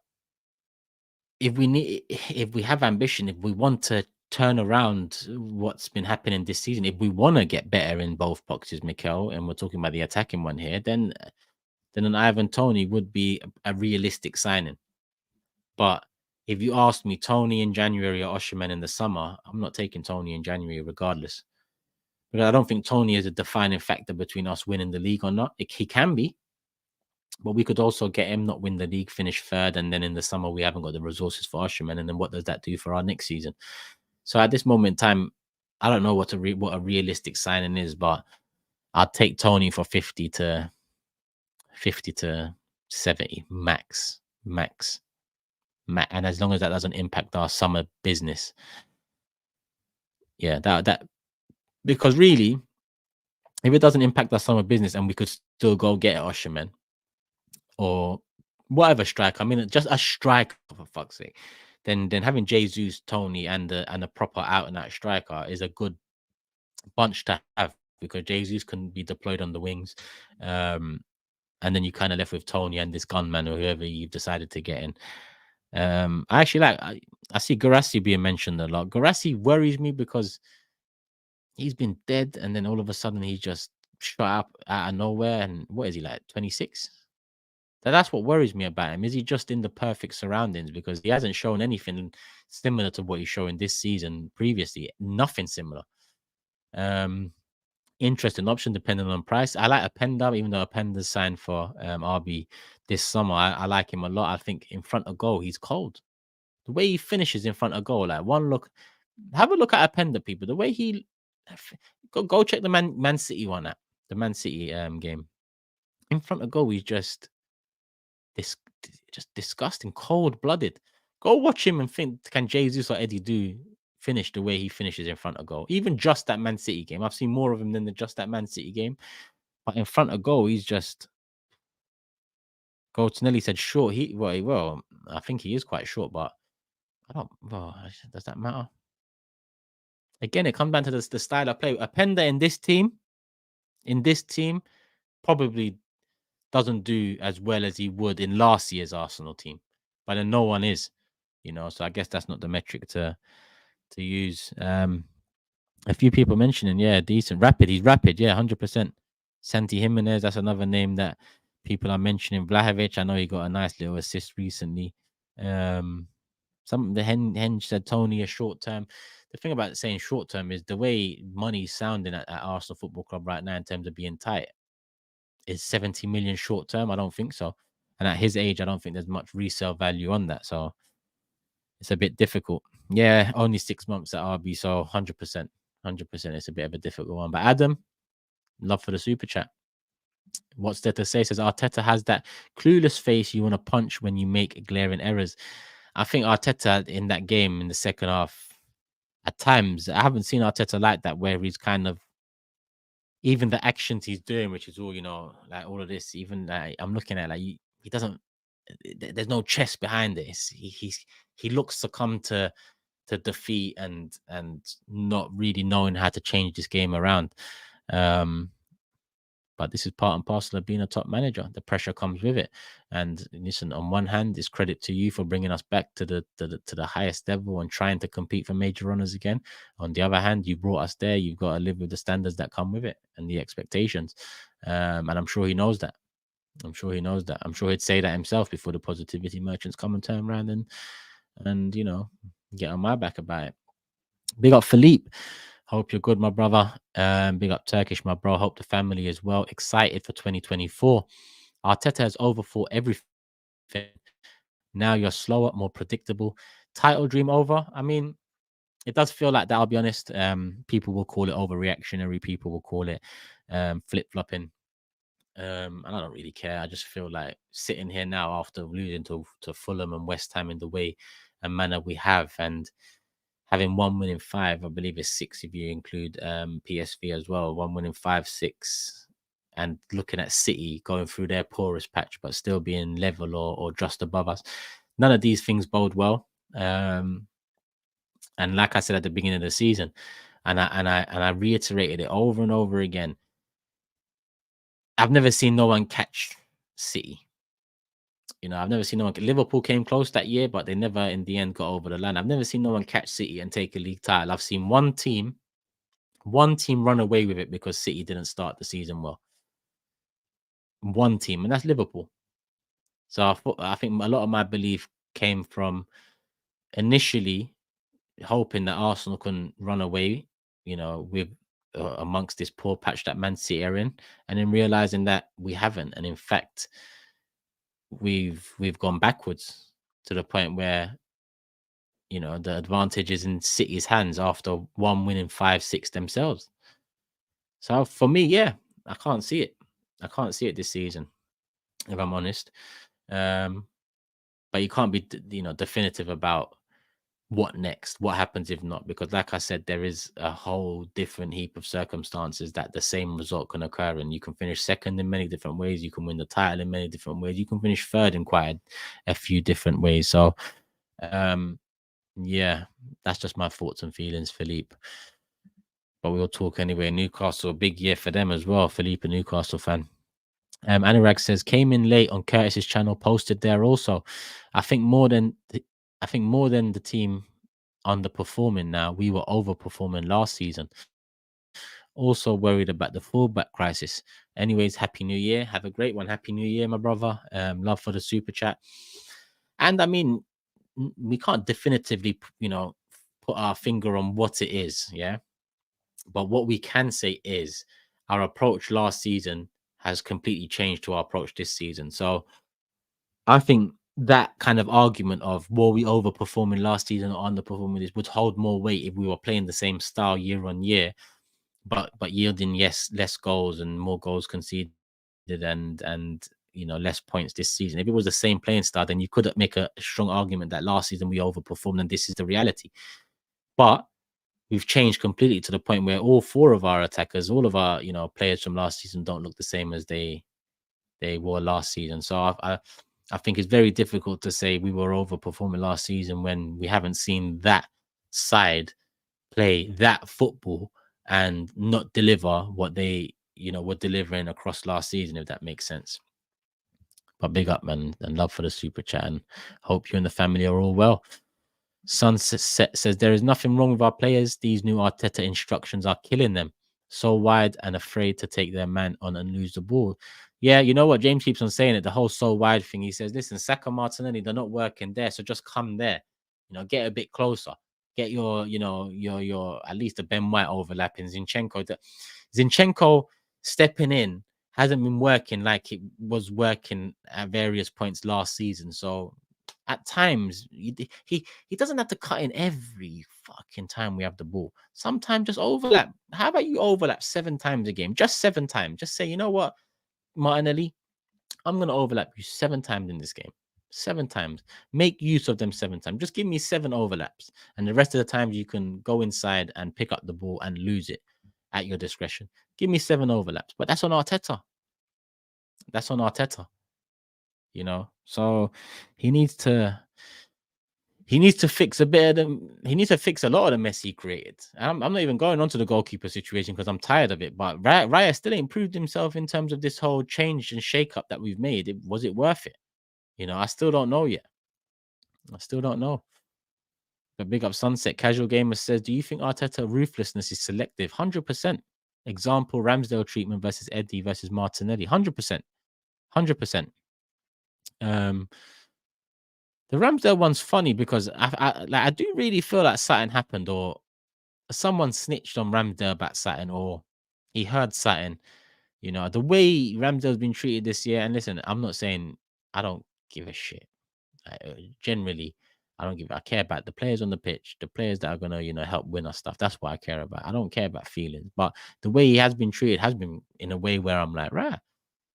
we have ambition, if we want to turn around what's been happening this season, if we want to get better in both boxes, Mikel, and we're talking about the attacking one here, then an Ivan Tony would be a realistic signing. But if you asked me Tony in January or Osimhen in the summer, I'm not taking Tony in January regardless. Because I don't think Tony is a defining factor between us winning the league or not. He can be, but we could also get him not win the league, finish third, and then in the summer we haven't got the resources for Osimhen. And then what does that do for our next season? So at this moment in time, I don't know what a realistic signing is, but I'd take Tony for 50 to 70 max. And as long as that doesn't impact our summer business, yeah, that because really, if it doesn't impact our summer business and we could still go get Osimhen or whatever striker, I mean, just a striker for fuck's sake, then having Jesus, Tony, and a proper out and out striker is a good bunch to have because Jesus can be deployed on the wings, and then you kind of left with Tony and this gunman or whoever you've decided to get in. I actually I see Guirassy being mentioned a lot. Guirassy worries me because he's been dead, and then all of a sudden he just shot up out of nowhere. And what is he like, 26? That's what worries me about him. Is he just in the perfect surroundings? Because he hasn't shown anything similar to what he's showing this season previously. Nothing similar. Interesting option depending on price. I like Openda, even though Openda's signed for RB this summer. I like him a lot. I think in front of goal, he's cold. The way he finishes in front of goal, like one look, have a look at Openda, people. The way he go check the Man City one at the Man City game. In front of goal, he's just disgusting, cold-blooded. Go watch him and think, can Jesus or Eddie do finish the way he finishes in front of goal? Even just that Man City game. I've seen more of him than just that Man City game. But in front of goal, he's just Goldtinelli said short. Well, I think he is quite short, but I don't. Well, does that matter? Again, it comes down to the style of play. Openda in this team, probably doesn't do as well as he would in last year's Arsenal team. But then no one is, so I guess that's not the metric to use. A few people mentioning, yeah, decent. Rapid, he's rapid, yeah, 100%. Santi Jimenez, that's another name that people are mentioning. Vlahovic, I know he got a nice little assist recently. The Henge said Tony a short term. The thing about saying short term is the way money's sounding at Arsenal Football Club right now in terms of being tight. Is 70 million short term? I don't think so. And at his age, I don't think there's much resale value on that. So it's a bit difficult. Yeah, only 6 months at RB. So 100%. 100%. It's a bit of a difficult one. But Adam, love for the super chat. What's there to say? Says Arteta has that clueless face you want to punch when you make glaring errors. I think Arteta in that game in the second half, at times, I haven't seen Arteta like that, where he's kind of, even the actions he's doing, which is all, like all of this, even like I'm looking at, like, he doesn't, there's no chest behind it. He looks succumb to defeat and not really knowing how to change this game around. But this is part and parcel of being a top manager. The pressure comes with it. And listen, on one hand, it's credit to you for bringing us back to the highest level and trying to compete for major honors again. On the other hand, you brought us there. You've got to live with the standards that come with it and the expectations. And I'm sure he knows that. I'm sure he knows that. I'm sure he'd say that himself before the positivity merchants come and turn around and get on my back about it. Big up Philippe. Hope you're good, my brother. Big up Turkish, my bro. Hope the family is well. Excited for 2024. Arteta has overthought everything. Now you're slower, more predictable. Title dream over. I mean, it does feel like that. I'll be honest. People will call it overreactionary. People will call it flip flopping. And I don't really care. I just feel like sitting here now after losing to Fulham and West Ham in the way and manner we have, and having 1 win in 5, I believe it's 6 if you include PSV as well. 1 win in 5, 6, and looking at City going through their poorest patch, but still being level or just above us. None of these things bode well. And like I said at the beginning of the season, and I reiterated it over and over again, I've never seen no one catch City. I've never seen no one. Liverpool came close that year, but they never in the end got over the line. I've never seen no one catch City and take a league title. I've seen one team run away with it because City didn't start the season well. One team, and that's Liverpool. So I think a lot of my belief came from initially hoping that Arsenal can run away, with amongst this poor patch that Man City are in, and then realizing that we haven't, and in fact, we've gone backwards to the point where the advantage is in City's hands after 1 win in 5, 6 themselves. So for me, yeah, I can't see it. I can't see it this season, if I'm honest. But you can't be, definitive about what next, what happens if not, because like I said, there is a whole different heap of circumstances that the same result can occur in. You can finish second in many different ways. You can win the title in many different ways. You can finish third in quite a few different ways. So, yeah, that's just my thoughts and feelings, Philippe. But we'll talk anyway. Newcastle, big year for them as well. Philippe, a Newcastle fan. Anurag says came in late on Curtis's channel, posted there also. I think more than the team underperforming now, we were overperforming last season. Also worried about the fullback crisis. Anyways, happy new year. Have a great one. Happy new year, my brother. Love for the super chat. And I mean, we can't definitively, put our finger on what it is, yeah. But what we can say is our approach last season has completely changed to our approach this season. So I think that kind of argument of were we overperforming last season or underperforming this would hold more weight if we were playing the same style year on year, but yielding less goals and more goals conceded and less points this season. If it was the same playing style, then you could make a strong argument that last season we overperformed and this is the reality. But we've changed completely to the point where all 4 of our attackers, all of our players from last season don't look the same as they were last season. So I think it's very difficult to say we were overperforming last season when we haven't seen that side play that football and not deliver what they were delivering across last season, if that makes sense. But big up, man, and love for the super chat, and hope you and the family are all well. Sunset says there is nothing wrong with our players. These new Arteta instructions are killing them. So wide and afraid to take their man on and lose the ball. Yeah, you know what? James keeps on saying it. The whole so wide thing. He says, listen, Saka, Martinelli, they're not working there. So just come there. Get a bit closer. Get your at least a Ben White overlapping Zinchenko. Zinchenko stepping in hasn't been working like it was working at various points last season. So at times he doesn't have to cut in every fucking time we have the ball. Sometimes just overlap. How about you overlap 7 times a game? Just 7 times. Just say, you know what? Martinelli, I'm going to overlap you 7 times in this game. 7 times. Make use of them 7 times. Just give me 7 overlaps. And the rest of the times you can go inside and pick up the ball and lose it at your discretion. Give me 7 overlaps. But that's on Arteta. That's on Arteta. You know, so he needs to fix a bit of them. He needs to fix a lot of the mess he created. I'm not even going on to the goalkeeper situation because I'm tired of it. But Raya still ain't proved himself in terms of this whole change and shake up that we've made. Was it worth it? You know, I still don't know yet. I still don't know. But big up Sunset. Casual Gamer says, do you think Arteta ruthlessness is selective? 100%. Example, Ramsdale treatment versus Eddie versus Martinelli. 100%. 100%. The Ramsdale one's funny because I do really feel like something happened, or someone snitched on Ramsdale about something, or he heard something. You know, the way Ramsdale's been treated this year. And listen, I'm not saying I don't give a shit. Generally, I don't give. I care about the players on the pitch, the players that are gonna, help win us stuff. That's what I care about. I don't care about feelings. But the way he has been treated has been in a way where I'm like, right.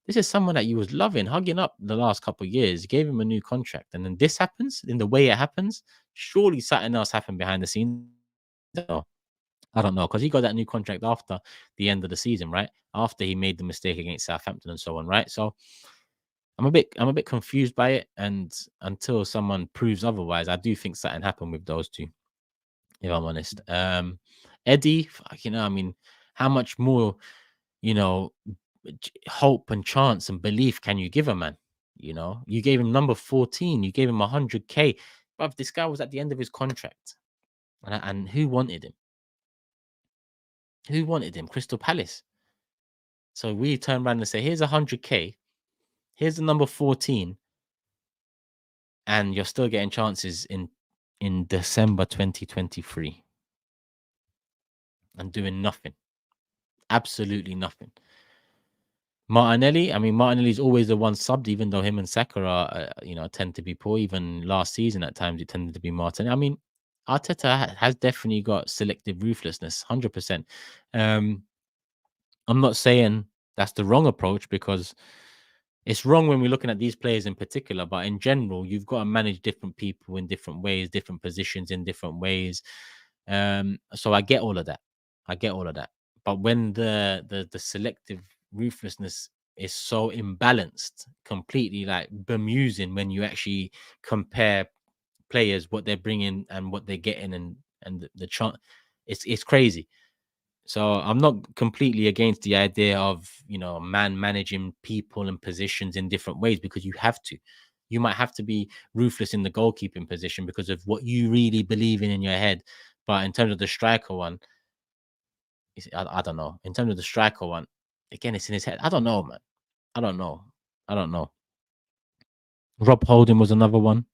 This is someone that you was loving, hugging up the last couple of years, gave him a new contract, and then this happens in the way it happens. Surely something else happened behind the scenes. No, I don't know, because he got that new contract after the end of the season, right? After he made the mistake against Southampton and so on, right? So I'm a bit confused by it, and until someone proves otherwise, I do think something happened with those two, if I'm honest. Eddie, I mean, how much more, you know, hope and chance and belief can you give a man? You gave him number 14, you gave him 100K. But this guy was at the end of his contract, and who wanted him? Who wanted him? Crystal Palace. So we turn around and say, here's 100K, here's the number 14, and you're still getting chances in December 2023 and doing nothing. Absolutely nothing. Martinelli, I mean, Martinelli's always the one subbed, even though him and Saka are, tend to be poor. Even last season, at times, it tended to be Martinelli. I mean, Arteta has definitely got selective ruthlessness, 100%. I'm not saying that's the wrong approach, because it's wrong when we're looking at these players in particular. But in general, you've got to manage different people in different ways, different positions in different ways. So I get all of that. But when the selective ruthlessness is so imbalanced, completely like bemusing, when you actually compare players, what they're bringing and what they're getting, and the chance, it's crazy. So I'm not completely against the idea of, man managing people and positions in different ways, because you have to. You might have to be ruthless in the goalkeeping position because of what you really believe in your head. But in terms of the striker one, I don't know. In terms of the striker one, again, it's in his head. I don't know, man. I don't know. Rob Holding was another one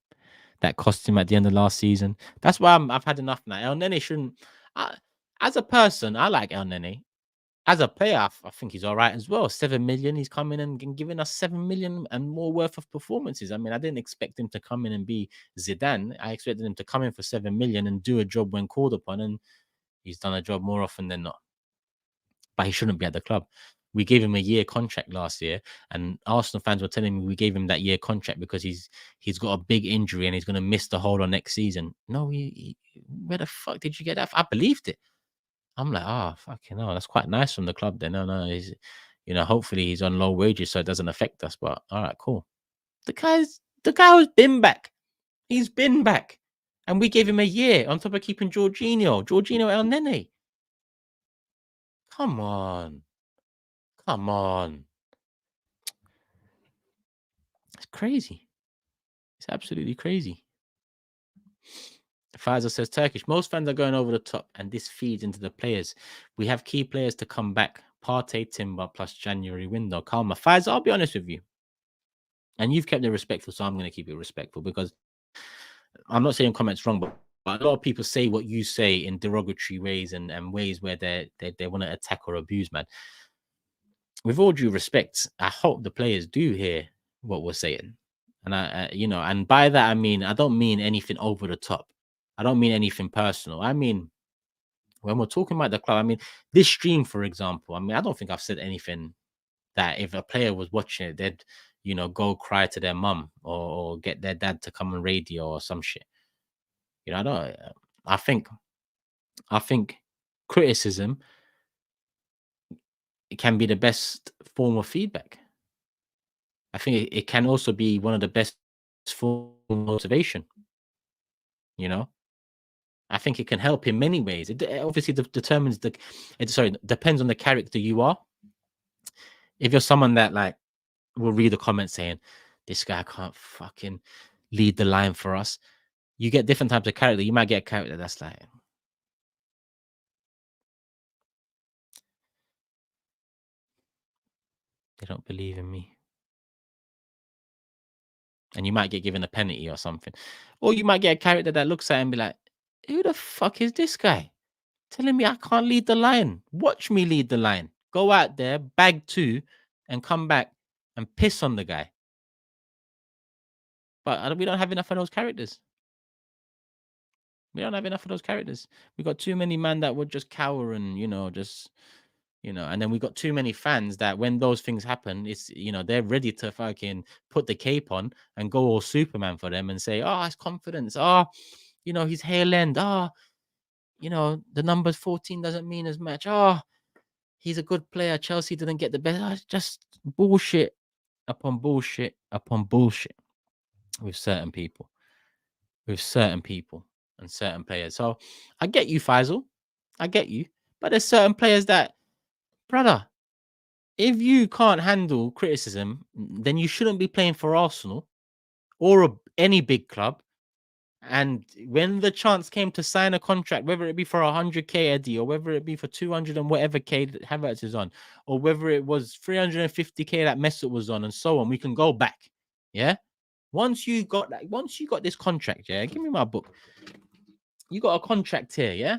that cost him at the end of last season. That's why I've had enough now. El Nene shouldn't. As a person, I like El Nene. As a player, I think he's all right as well. 7 million. He's coming and giving us 7 million and more worth of performances. I mean, I didn't expect him to come in and be Zidane. I expected him to come in for 7 million and do a job when called upon, and he's done a job more often than not. But he shouldn't be at the club. We gave him a year contract last year, and Arsenal fans were telling me we gave him that year contract because he's got a big injury and he's going to miss the whole of next season. No, where the fuck did you get that? I believed it. I'm like, fucking hell, that's quite nice from the club then. No, he's, hopefully he's on low wages so it doesn't affect us. But all right, cool. The guy has been back. He's been back. And we gave him a year on top of keeping Jorginho El Nene. Come on. It's crazy. It's absolutely crazy. Faza says, Turkish, most fans are going over the top, and this feeds into the players. We have key players to come back. Partey, Timber, plus January window. Calma. Faza, I'll be honest with you. And you've kept it respectful, so I'm going to keep it respectful, because I'm not saying comments wrong, but a lot of people say what you say in derogatory ways and ways where they want to attack or abuse, man. With all due respect, I hope the players do hear what we're saying. And and by that, I mean, I don't mean anything over the top. I don't mean anything personal. I mean, when we're talking about the club, I mean, this stream, for example, I mean, I don't think I've said anything that if a player was watching it, they'd, go cry to their mum, or get their dad to come on radio or some shit. I don't. I think. I think criticism, it can be the best form of feedback. I think it can also be one of the best form of motivation. You know, I think it can help in many ways. It obviously determines depends on the character you are. If you're someone that like will read the comments saying, "This guy can't fucking lead the line for us," you get different types of character. You might get a character that's like, "They don't believe in me," and you might get given a penalty or something. Or you might get a character that looks at it and be like, "Who the fuck is this guy telling me I can't lead the line? Watch me lead the line. Go out there, bag two, and come back and piss on the guy." But we don't have enough of those characters. We don't have enough of those characters. We got too many men that would just cower and, just, and then we got too many fans that when those things happen, it's, they're ready to fucking put the cape on and go all Superman for them and say, "Oh, it's confidence. Oh, he's hail end. Oh, the numbers 14 doesn't mean as much. Oh, he's a good player. Chelsea didn't get the best." Oh, it's just bullshit upon bullshit upon bullshit with certain people. And certain players. So I get you, Faisal. I get you. But there's certain players that, brother, if you can't handle criticism, then you shouldn't be playing for Arsenal or any big club. And when the chance came to sign a contract, whether it be for 100k Eddie, or whether it be for 200 and whatever k that Havertz is on, or whether it was 350k that Mesut was on, and so on, we can go back. Yeah. Once you got this contract, yeah, give me my book. You got a contract here, yeah,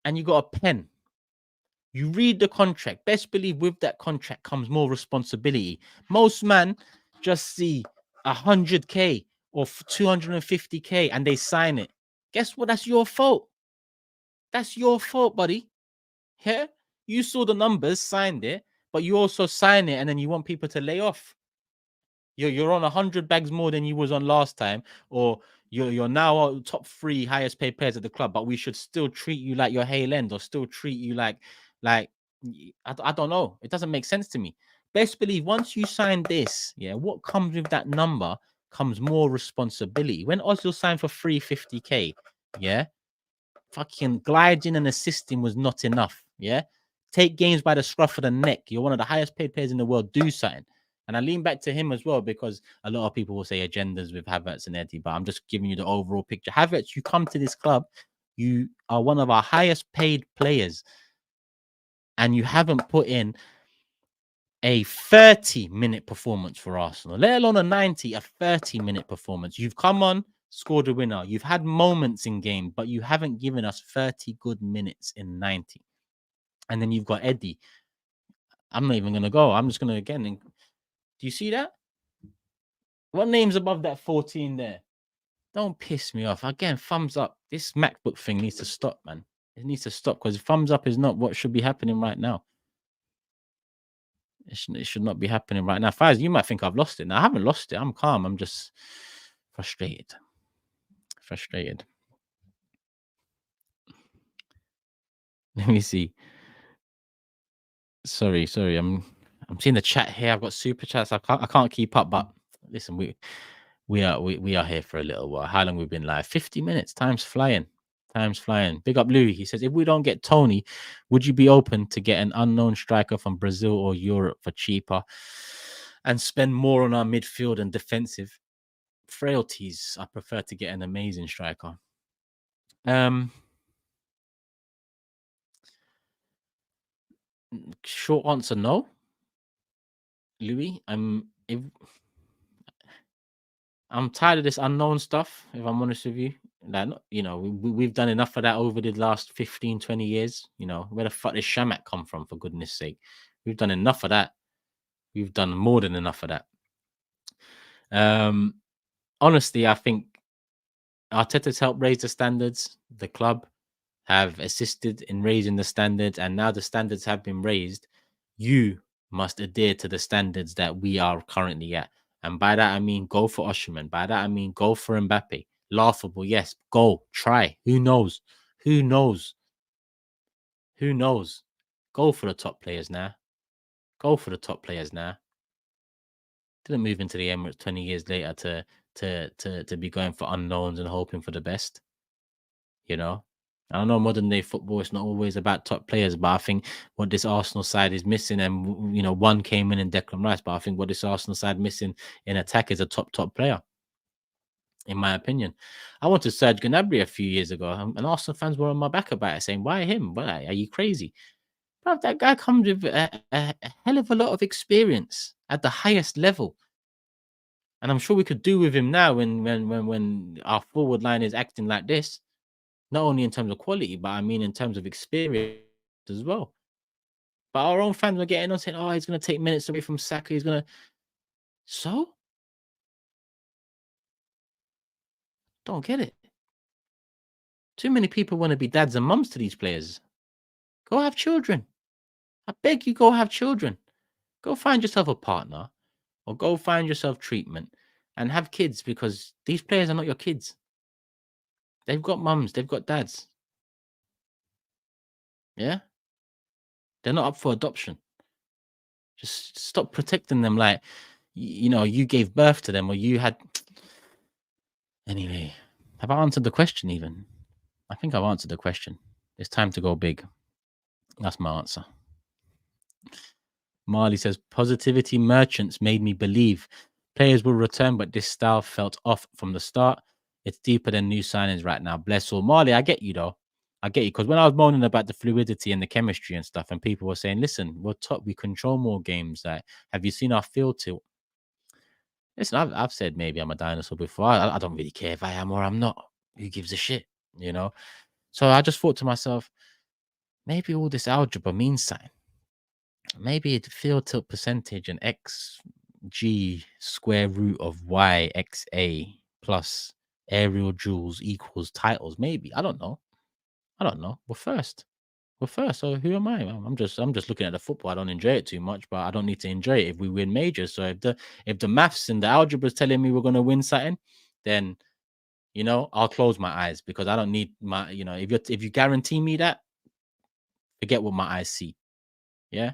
and you got a pen. You read the contract. Best believe with that contract comes more responsibility. Most man just see 100k or 250k and they sign it. Guess what? That's your fault. That's your fault, buddy. Yeah, you saw the numbers, signed it, but you also sign it, and then you want people to lay off. You're on 100 bags more than you was on last time, or you're now top 3 highest paid players at the club, but we should still treat you like your Hale End, or still treat you like I don't know. It doesn't make sense to me. Best believe once you sign this, yeah, what comes with that number comes more responsibility. When Ozil signed for 350k, yeah, fucking gliding and assisting was not enough. Yeah. Take games by the scruff of the neck. You're one of the highest paid players in the world. Do something. And I lean back to him as well, because a lot of people will say agendas with Havertz and Eddie, but I'm just giving you the overall picture. Havertz, you come to this club, you are one of our highest paid players, and you haven't put in a 30-minute performance for Arsenal, let alone a 90, a 30-minute performance. You've come on, scored a winner. You've had moments in game, but you haven't given us 30 good minutes in 90. And then you've got Eddie. I'm not even going to go. I'm just going to again. Do you see that? What name's above that 14 there? Don't piss me off. Again, thumbs up. This MacBook thing needs to stop, man. It needs to stop, because thumbs up is not what should be happening right now. It should not be happening right now. Faz, you might think I've lost it. Now, I haven't lost it. I'm calm. I'm just frustrated. Let me see. Sorry. I'm seeing the chat here. I've got super chats. I can't keep up. But listen, we are here for a little while. How long we've been live? 50 minutes. Time's flying. Big up Louis. He says, if we don't get Tony, would you be open to get an unknown striker from Brazil or Europe for cheaper and spend more on our midfield and defensive frailties? I prefer to get an amazing striker. Short answer, no. Louis, I'm tired of this unknown stuff, if I'm honest with you. Like, we've done enough of that over the last 15, 20 years. Where the fuck does Shamak come from, for goodness sake? We've done enough of that. We've done more than enough of that. Honestly, I think Arteta's helped raise the standards. The club have assisted in raising the standards, and now the standards have been raised. You must adhere to the standards that we are currently at. And by that I mean go for Osimhen. By that I mean go for Mbappe. Laughable, yes. Go, try. Who knows? Who knows? Who knows? Go for the top players now. Go for the top players now. Didn't move into the Emirates 20 years later to be going for unknowns and hoping for the best. You know, I know modern day football is not always about top players, but I think what this Arsenal side is missing, and one came in Declan Rice, but I think what this Arsenal side missing in attack is a top player, in my opinion. I wanted Serge Gnabry a few years ago, and Arsenal fans were on my back about it, saying, "Why him? Why are you crazy?" But that guy comes with a hell of a lot of experience at the highest level. And I'm sure we could do with him now when our forward line is acting like this. Not only in terms of quality, but I mean in terms of experience as well. But our own fans were getting on saying, "Oh, he's going to take minutes away from Saka. He's going to." So don't get it. Too many people want to be dads and mums to these players. Go have children. I beg you, go have children. Go find yourself a partner, or go find yourself treatment, and have kids, because these players are not your kids. They've got mums. They've got dads. Yeah, they're not up for adoption. Just stop protecting them like you gave birth to them, or you had. Anyway, have I answered the question even? I think I've answered the question. It's time to go big. That's my answer. Marley says, positivity merchants made me believe players will return, but this style felt off from the start. It's deeper than new signings right now. Bless all. Marley, I get you though. I get you, because when I was moaning about the fluidity and the chemistry and stuff, and people were saying, listen, we're top, we control more games. Like, have you seen our field tilt? Listen, I've said maybe I'm a dinosaur before. I don't really care if I am or I'm not. Who gives a shit, you know? So I just thought to myself, maybe all this algebra means something. Maybe the field tilt percentage and xg square root of y xa plus aerial joules equals titles. Maybe, I don't know. We're first. So who am I? I'm just looking at the football. I don't enjoy it too much, but I don't need to enjoy it if we win majors. So if the maths and the algebra is telling me we're gonna win something, then I'll close my eyes, because I don't need my if you guarantee me that, forget what my eyes see. Yeah.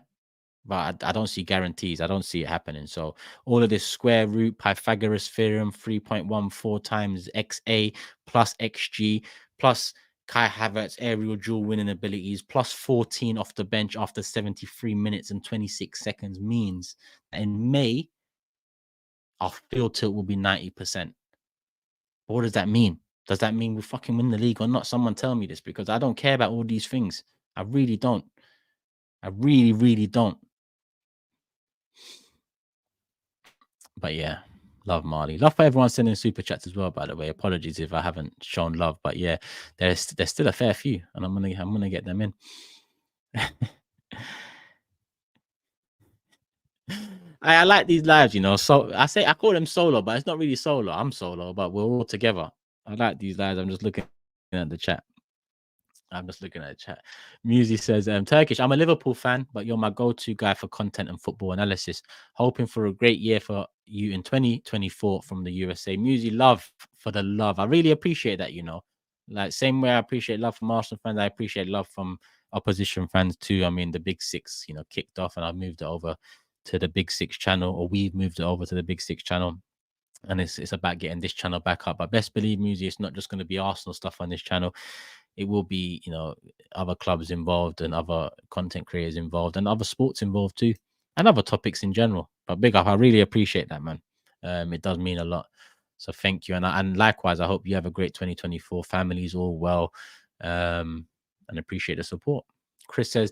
But I don't see guarantees. I don't see it happening. So all of this square root, Pythagoras theorem, 3.14 times XA plus XG plus Kai Havertz aerial dual winning abilities plus 14 off the bench after 73 minutes and 26 seconds means that in May, our field tilt will be 90%. But what does that mean? Does that mean we fucking win the league or not? Someone tell me this, because I don't care about all these things. I really don't. I really, really don't. But yeah, love Marley. Love for everyone sending super chats as well, by the way. Apologies if I haven't shown love, but yeah, there's still a fair few, and I'm gonna get them in. I like these lives, So I call them solo, but it's not really solo. I'm solo, but we're all together. I like these lives. I'm just looking at the chat. Musi says, Turkish, I'm a Liverpool fan, but you're my go-to guy for content and football analysis. Hoping for a great year for you in 2024 from the USA. Musi, love for the love. I really appreciate that, Like, same way I appreciate love from Arsenal fans, I appreciate love from opposition fans too. I mean, the Big Six, kicked off, and I moved it over to the Big Six channel, or we've moved it over to the Big Six channel. And it's about getting this channel back up. But best believe, Musi, it's not just going to be Arsenal stuff on this channel. It will be, other clubs involved and other content creators involved and other sports involved too, and other topics in general. But big up, I really appreciate that, man. It does mean a lot. So thank you, and likewise, I hope you have a great 2024. Families all well, and appreciate the support. Chris says,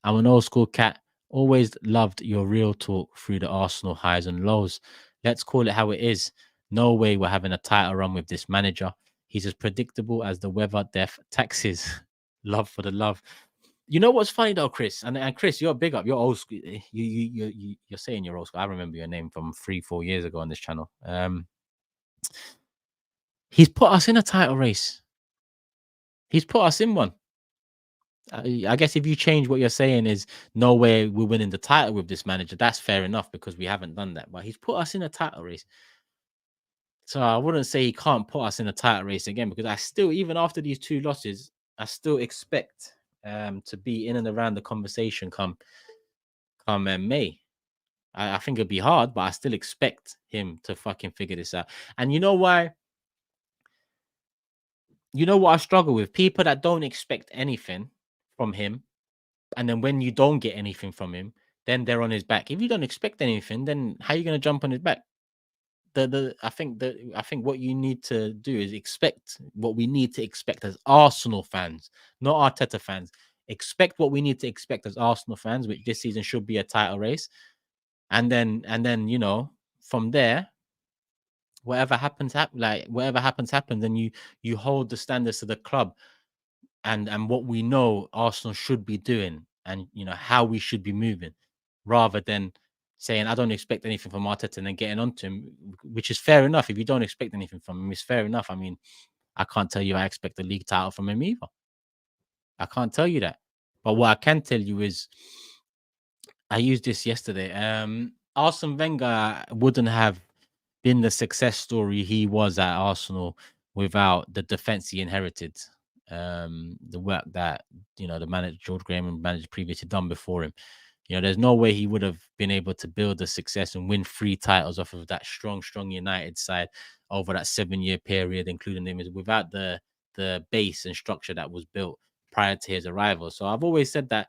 I'm an old school cat. Always loved your real talk through the Arsenal highs and lows. Let's call it how it is. No way we're having a title run with this manager. He's as predictable as the weather, death, taxes. Love for the love. You know what's funny though, Chris? And Chris, you're big up. You're old school. You're saying you're old school. I remember your name from 3-4 years ago on this channel. He's put us in a title race. He's put us in one. I guess if you change what you're saying is no way we're winning the title with this manager, that's fair enough because we haven't done that. But he's put us in a title race. So I wouldn't say he can't put us in a title race again because I still, even after these two losses, I still expect to be in and around the conversation come May. I think it'd be hard, but I still expect him to fucking figure this out. And you know why? You know what I struggle with? People that don't expect anything from him, and then when you don't get anything from him, then they're on his back. If you don't expect anything, then how are you gonna jump on his back? I think what you need to do is expect what we need to expect as Arsenal fans, not Arteta fans. Expect what we need to expect as Arsenal fans, which this season should be a title race. And then from there, whatever happens, and you hold the standards to the club and what we know Arsenal should be doing, and how we should be moving, rather than saying I don't expect anything from Arteta and then getting onto him, which is fair enough. If you don't expect anything from him, it's fair enough. I mean, I can't tell you I expect the league title from him either. I can't tell you that. But what I can tell you is I used this yesterday. Arsene Wenger wouldn't have been the success story he was at Arsenal without the defense he inherited. The work that the manager George Graham and manager previously done before him. There's no way he would have been able to build the success and win 3 titles off of that strong United side over that 7-year period, including him, without the base and structure that was built prior to his arrival. So I've always said that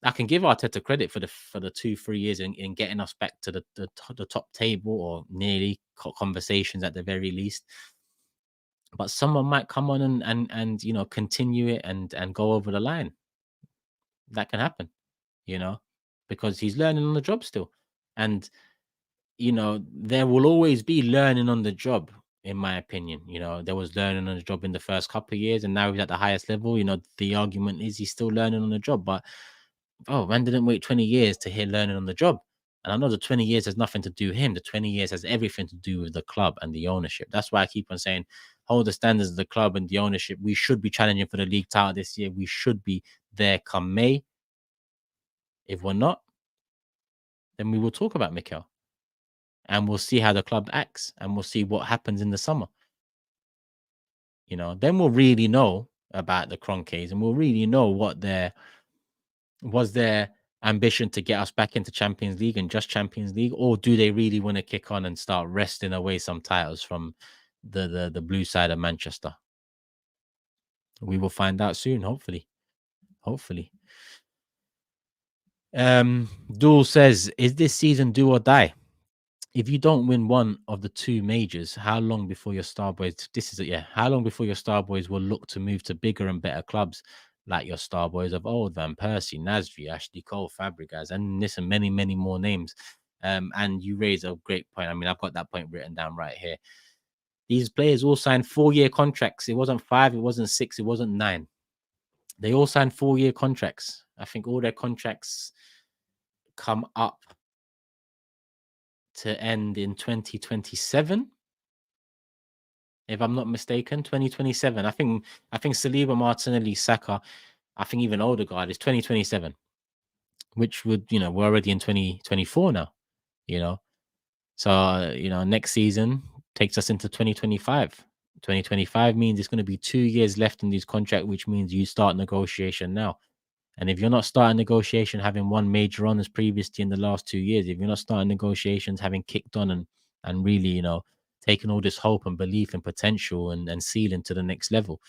I can give Arteta credit for the 2-3 years in getting us back to the top table or nearly conversations at the very least. But someone might come on and continue it and go over the line. That can happen, because he's learning on the job still. And there will always be learning on the job, in my opinion. There was learning on the job in the first couple of years, and now he's at the highest level. The argument is he's still learning on the job, but man didn't wait 20 years to hear learning on the job. And I know the 20 years has nothing to do with him. The 20 years has everything to do with the club and the ownership. That's why I keep on saying, hold the standards of the club and the ownership. We should be challenging for the league title this year. We should be there come May. If we're not, then we will talk about Mikel. And we'll see how the club acts. And we'll see what happens in the summer. Then we'll really know about the Kroenkes, and we'll really know what was their ambition to get us back into Champions League and just Champions League, or do they really want to kick on and start wresting away some titles from the blue side of Manchester? We will find out soon, hopefully. Duel says, is this season do or die? If you don't win one of the two majors, how long before your star boys? How long before your star boys will look to move to bigger and better clubs like your star boys of old, Van Persie, Nasri, Ashley Cole, Fabregas, and this and many, many more names. And you raise a great point. I mean, I've got that point written down right here. These players all signed 4-year contracts. It wasn't 5, it wasn't 6, it wasn't 9. They all signed 4-year contracts. I think all their contracts come up to end in 2027, if I'm not mistaken. 2027. I think Saliba, Martinelli, Saka, I think even Odegaard is 2027, which would, we're already in 2024 now, so next season takes us into 2025. 2025 means it's going to be 2 years left in these contracts, which means you start negotiation now. And if you're not starting negotiation, having won major honors previously in the last 2 years, if you're not starting negotiations, having kicked on and really, taking all this hope and belief and potential and ceiling to the next level,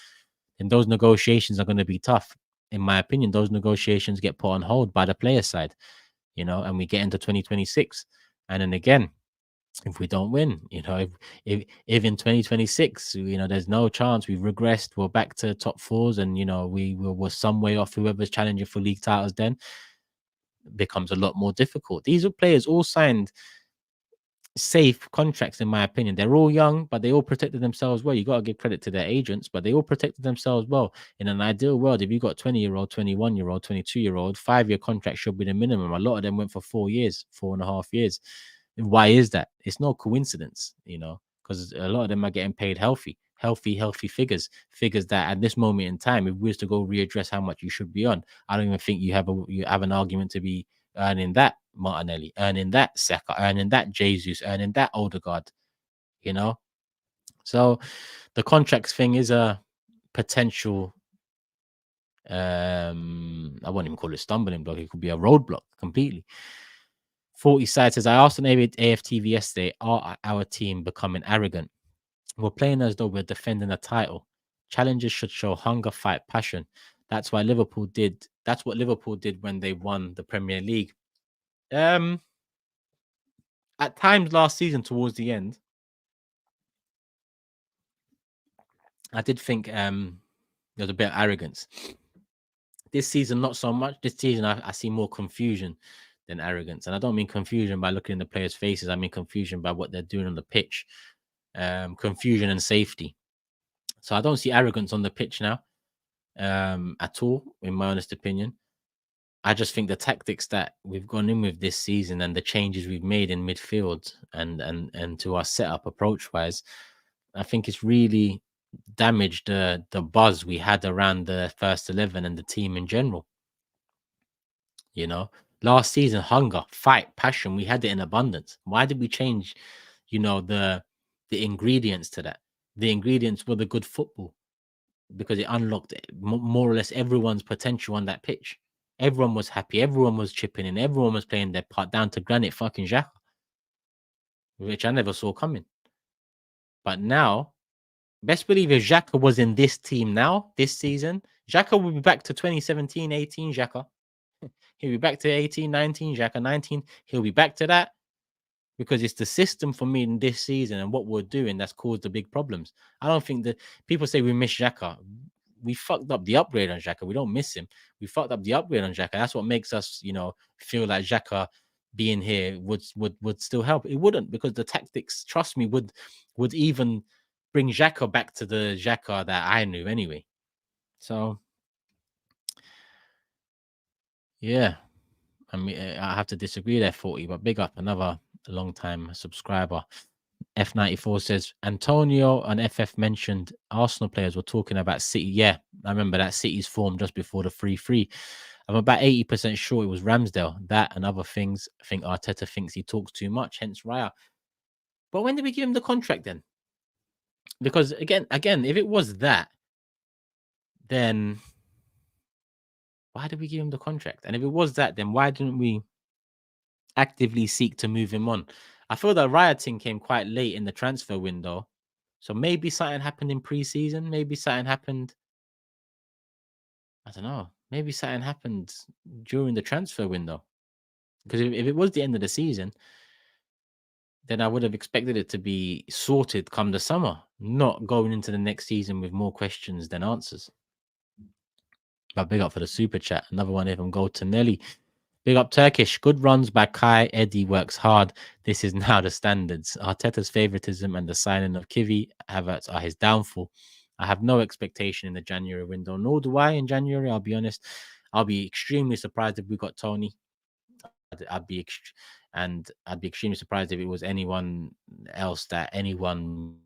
then those negotiations are going to be tough. In my opinion, those negotiations get put on hold by the player side, and we get into 2026. And then again, if we don't win, if in 2026, there's no chance, we've regressed, we're back to top 4s, and we're some way off whoever's challenging for league titles, then becomes a lot more difficult. These are players all signed safe contracts, in my opinion. They're all young, but they all protected themselves well. You got to give credit to their agents, but they all protected themselves well. In an ideal world, if you got 20-year-old, 21-year-old, 22-year-old, 5-year contract should be the minimum. A lot of them went for 4 years, 4.5 years. Why is that? It's no coincidence, because a lot of them are getting paid healthy healthy figures that at this moment in time, if we was to go readdress how much you should be on, I don't even think you have an argument to be earning that Martinelli, earning that Saka, earning that Jesus, earning that Odegaard, you know. So the contracts thing is a potential I won't even call it stumbling block, it could be a roadblock completely. 40 side says, I asked on AFTV yesterday, are our team becoming arrogant? We're playing as though we're defending a title. Challengers should show hunger, fight, passion. That's what Liverpool did when they won the Premier League. At times last season, towards the end, I did think there was a bit of arrogance. This season, not so much. This season, I see more confusion than arrogance. And I don't mean confusion by looking in the players' faces. I mean confusion by what they're doing on the pitch. Confusion and safety. So I don't see arrogance on the pitch now at all, in my honest opinion. I just think the tactics that we've gone in with this season and the changes we've made in midfield and to our setup approach wise, I think it's really damaged the buzz we had around the first 11 and the team in general. You know, last season, hunger, fight, passion, we had it in abundance. Why did we change, the ingredients to that? The ingredients were the good football because it unlocked more or less everyone's potential on that pitch. Everyone was happy. Everyone was chipping in. Everyone was playing their part down to Granit fucking Xhaka, which I never saw coming. But now, best believe if Xhaka was in this team now, this season, Xhaka will be back to 2017, 18 Xhaka. He'll be back to 18, 19 Xhaka, 19. He'll be back to that because it's the system for me in this season and what we're doing that's caused the big problems. I don't think that people say we miss Xhaka. We fucked up the upgrade on Xhaka. We don't miss him. We fucked up the upgrade on Xhaka. That's what makes us, feel like Xhaka being here would still help. It wouldn't, because the tactics, trust me, would even bring Xhaka back to the Xhaka that I knew anyway. So yeah, I mean, I have to disagree there, 40, but big up another long time subscriber. F94 says Antonio and FF mentioned Arsenal players were talking about City. Yeah, I remember that City's form just before the 3-3. I'm about 80% sure it was Ramsdale. That and other things. I think Arteta thinks he talks too much, hence Raya. But when did we give him the contract then? Because again, if it was that, then why did we give him the contract? And if it was that, then why didn't we actively seek to move him on? I feel that rioting came quite late in the transfer window. So maybe something happened in pre-season. Maybe something happened. I don't know. Maybe something happened during the transfer window. Because if it was the end of the season, then I would have expected it to be sorted come the summer, not going into the next season with more questions than answers. But big up for the super chat. Another one here from Gold to Nelly. Big up Turkish. Good runs by Kai. Eddie works hard. This is now the standards. Arteta's favoritism and the signing of Kivi Havertz are his downfall. I have no expectation in the January window, nor do I in January. I'll be honest. I'll be extremely surprised if we got Tony. I'd be extremely surprised if it was anyone else that anyone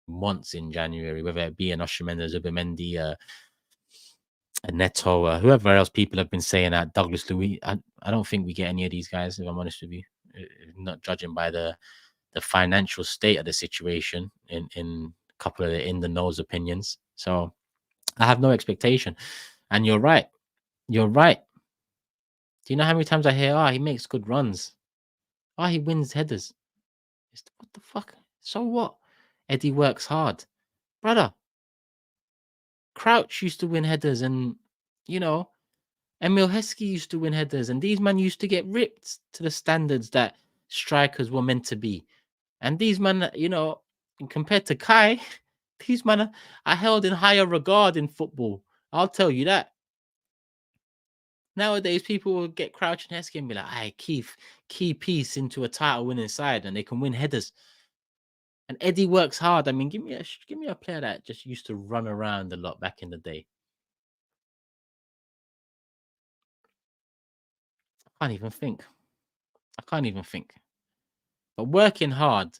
wants in January, whether it be an Osimhen, Zubimendi, Neto, whoever else people have been saying that Douglas Luiz. I don't think we get any of these guys, if I'm honest with you. Not judging by the financial state of the situation in a couple of the in the nose opinions. So I have no expectation. And you're right. You're right. Do you know how many times I hear, he makes good runs? He wins headers. What the fuck? So what? Eddie works hard. Brother, Crouch used to win headers and, Emil Heskey used to win headers, and these men used to get ripped to the standards that strikers were meant to be. And these men, compared to Kai, these men are held in higher regard in football. I'll tell you that. Nowadays, people will get Crouch and Heskey and be like, key piece into a title winning side, and they can win headers. And Eddie works hard. I mean, give me a player that just used to run around a lot back in the day. I can't even think. But working hard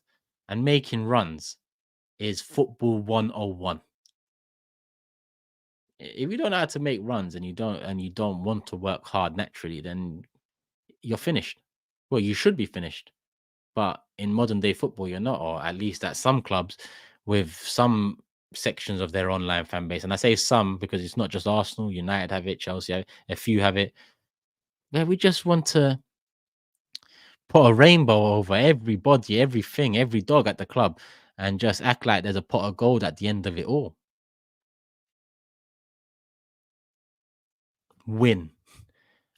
and making runs is football 101. If you don't know how to make runs and you don't want to work hard naturally, then you're finished. Well, you should be finished. But in modern day football, you're not, or at least at some clubs with some sections of their online fan base. And I say some because it's not just Arsenal, United have it, Chelsea have it, a few have it, where we just want to put a rainbow over everybody, everything, every dog at the club, and just act like there's a pot of gold at the end of it all. Win.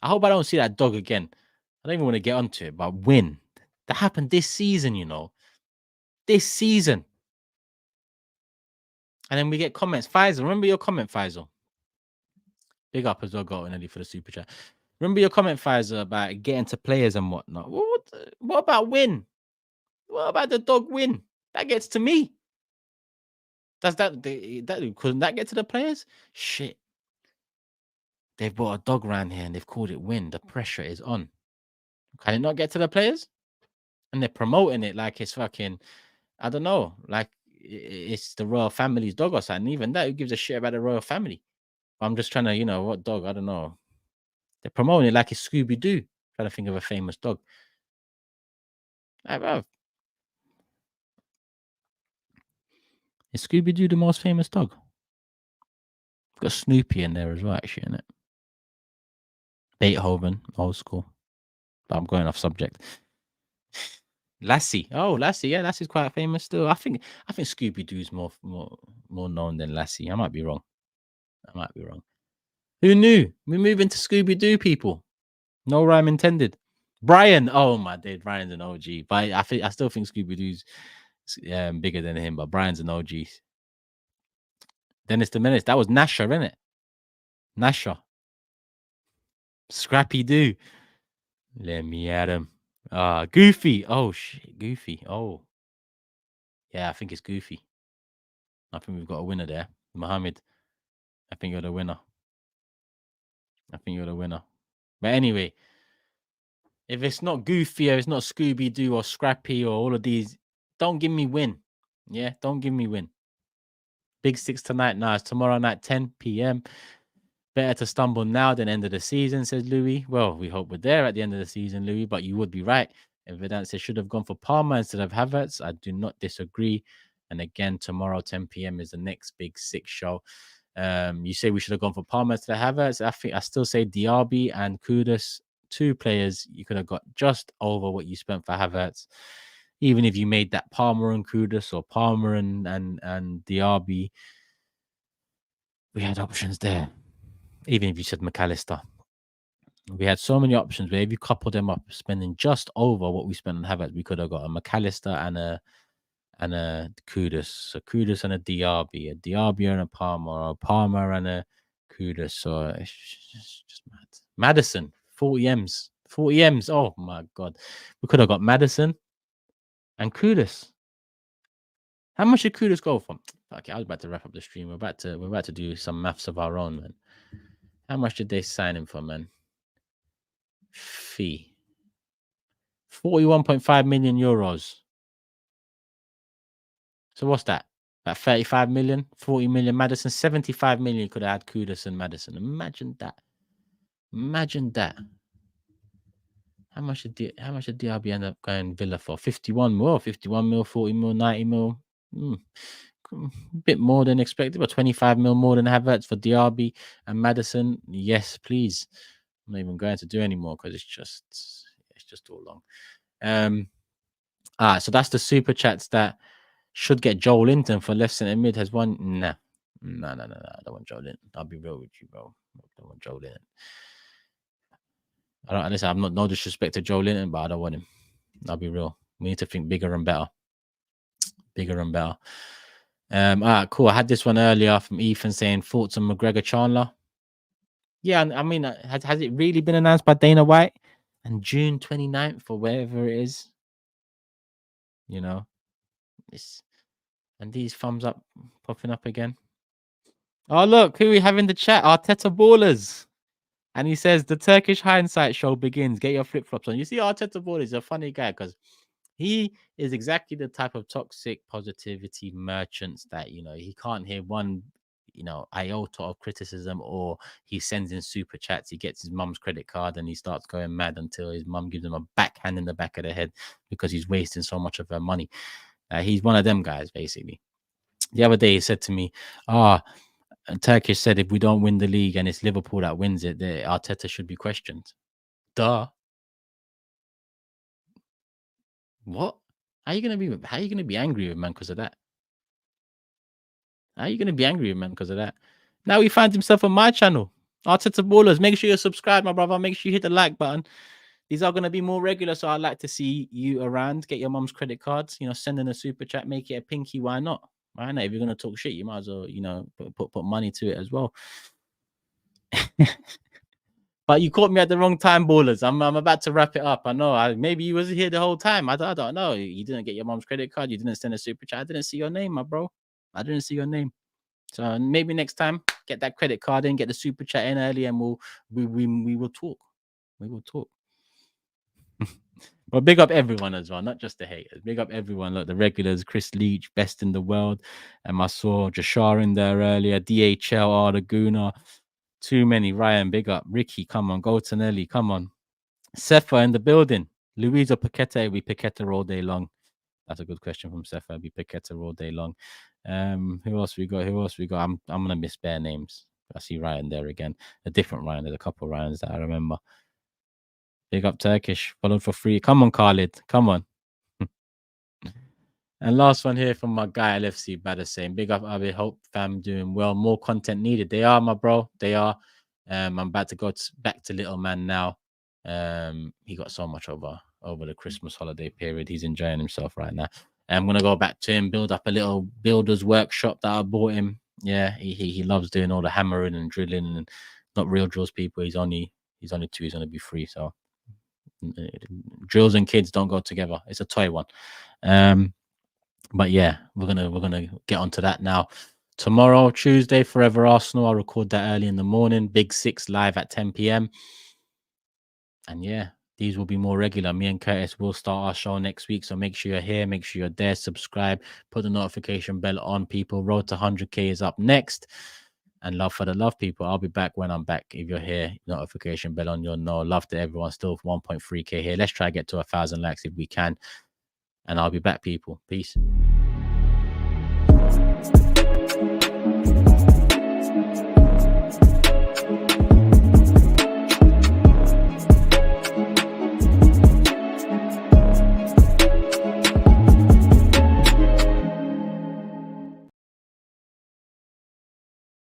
I hope I don't see that dog again. I don't even want to get onto it, but win. That happened this season, you know. This season. And then we get comments. Faisal, remember your comment, Faisal? Big up as well, Golden Eddie, for the super chat. Remember your comment, Faisal, about getting to players and whatnot. What about win? What about the dog win? That gets to me. Does couldn't that get to the players? Shit. They've brought a dog around here and they've called it win. The pressure is on. Can it not get to the players? And they're promoting it like it's fucking, I don't know, like it's the royal family's dog or something. Even that, who gives a shit about the royal family? I'm just trying to, what dog? I don't know. They're promoting it like it's Scooby Doo. Trying to think of a famous dog. Is Scooby Doo the most famous dog? We've got Snoopy in there as well, actually, in it. Beethoven, old school. But I'm going off subject. Lassie. Oh, Lassie. Yeah, Lassie's quite famous still. I think Scooby Doo's more known than Lassie. I might be wrong. Who knew? We're moving to Scooby Doo, people. No rhyme intended. Brian. Oh my days, Brian's an OG. But I still think Scooby Doo's bigger than him. But Brian's an OG. Dennis the Menace. That was Nasher, isn't it? Nasher. Scrappy Doo. Let me at him. Goofy. Oh shit, Goofy. Oh. Yeah, I think it's Goofy. I think we've got a winner there. Mohammed. I think you're the winner. But anyway, if it's not Goofy or it's not Scooby Doo or Scrappy or all of these, don't give me win. Yeah, don't give me win. Big Six tonight. Nah, it's tomorrow night, 10 p.m. Better to stumble now than end of the season, says Louis. Well, we hope we're there at the end of the season, Louis, but you would be right. Evidence should have gone for Palmer instead of Havertz. I do not disagree. And again, tomorrow, 10 p.m. is the next Big Six show. You say we should have gone for Palmer instead of Havertz. I still say Diaby and Kudus, two players you could have got just over what you spent for Havertz. Even if you made that Palmer and Kudus or Palmer and Diaby, we had options there. Even if you said McAllister, we had so many options where if you couple them up, spending just over what we spent on Havertz, we could have got a McAllister and a Kudus. So Kudus and a Diaby and a Palmer, or a Palmer and a Kudus. So it's just mad. Maddison, 40 M's. Oh my god. We could have got Maddison and Kudus. How much did Kudus go from? Okay, I was about to wrap up the stream. We're about to do some maths of our own, man. How much did they sign him for, man? Fee. 41.5 million euros. So what's that? About 35 million, 40 million. Maddison, 75 million could have had Kudus and Maddison. Imagine that. How much did DRB end up going Villa for? 51 mil, 40 mil, 90 mil. A bit more than expected, but 25 mil more than Havertz for DRB and Maddison. Yes, please. I'm not even going to do anymore because it's just all long. So that's the super chats that should get Joel Linton for left centre mid has won. Nah. No. I don't want Joel Linton. I'll be real with you, bro. I don't want Joel Linton. I'm not no disrespect to Joel Linton, but I don't want him. I'll be real. We need to think bigger and better. All right, cool. I had this one earlier from Ethan saying thoughts on McGregor Chandler. Yeah, I mean, has it really been announced by Dana White? And June 29th or wherever it is, and these thumbs up popping up again. Oh, look, who we have in the chat? Arteta Ballers. And he says, the Turkish hindsight show begins. Get your flip-flops on. You see, Arteta Ballers is a funny guy because He is exactly the type of toxic positivity merchants that, he can't hear one, iota of criticism, or he sends in super chats. He gets his mum's credit card and he starts going mad until his mum gives him a backhand in the back of the head because he's wasting so much of her money. He's one of them guys, basically. The other day he said to me, Turkish said if we don't win the league and it's Liverpool that wins it, the Arteta should be questioned. Duh. What? How you gonna be angry with man because of that? How you gonna be angry with man because of that? Now he finds himself on my channel. Arteta Ballers. Make sure you subscribe, my brother. Make sure you hit the like button. These are gonna be more regular, so I'd like to see you around. Get your mum's credit cards. Send in a super chat. Make it a pinky. Why not? Why not? If you're gonna talk shit, you might as well, put money to it as well. But you caught me at the wrong time, ballers. I'm about to wrap it up. I know. Maybe you was here the whole time. I don't know. You didn't get your mom's credit card. You didn't send a super chat. I didn't see your name, my bro. I didn't see your name. So maybe next time, get that credit card in, get the super chat in early, and we will talk. We will talk. But big up everyone as well, not just the haters. Big up everyone. Look, the regulars, Chris Leach, best in the world. And I saw Jashar in there earlier. DHL, Laguna. Too many. Ryan, big up. Ricky, come on. Goltonelli, come on. Sefa in the building. Luis or Paqueta? We Paqueta all day long. That's a good question from Sefa. Be Paqueta all day long. Who else we got? I'm gonna miss bare names. I see Ryan there again. A different Ryan. There's a couple of Ryans that I remember. Big up Turkish. Followed for free. Come on, Khalid. Come on. And last one here from my guy LFC Bada saying, big up Abe, hope fam doing well. More content needed. They are, my bro. They are. I'm about to go back to little man now. He got so much over the Christmas holiday period. He's enjoying himself right now. I'm gonna go back to him, build up a little builder's workshop that I bought him. Yeah, he loves doing all the hammering and drilling, and not real drills, people. He's only 2. He's gonna be 3. So drills and kids don't go together. It's a toy one. But yeah, we're gonna get onto that now. Tomorrow, Tuesday, Forever Arsenal. I'll record that early in the morning. Big 6 live at 10 p.m. And yeah, these will be more regular. Me and Curtis will start our show next week. So make sure you're here. Make sure you're there. Subscribe. Put the notification bell on, people. Road to 100K is up next. And love for the love, people. I'll be back when I'm back. If you're here, notification bell on, you'll know. Love to everyone. Still 1.3K here. Let's try to get to 1,000 likes if we can. And I'll be back, people. Peace.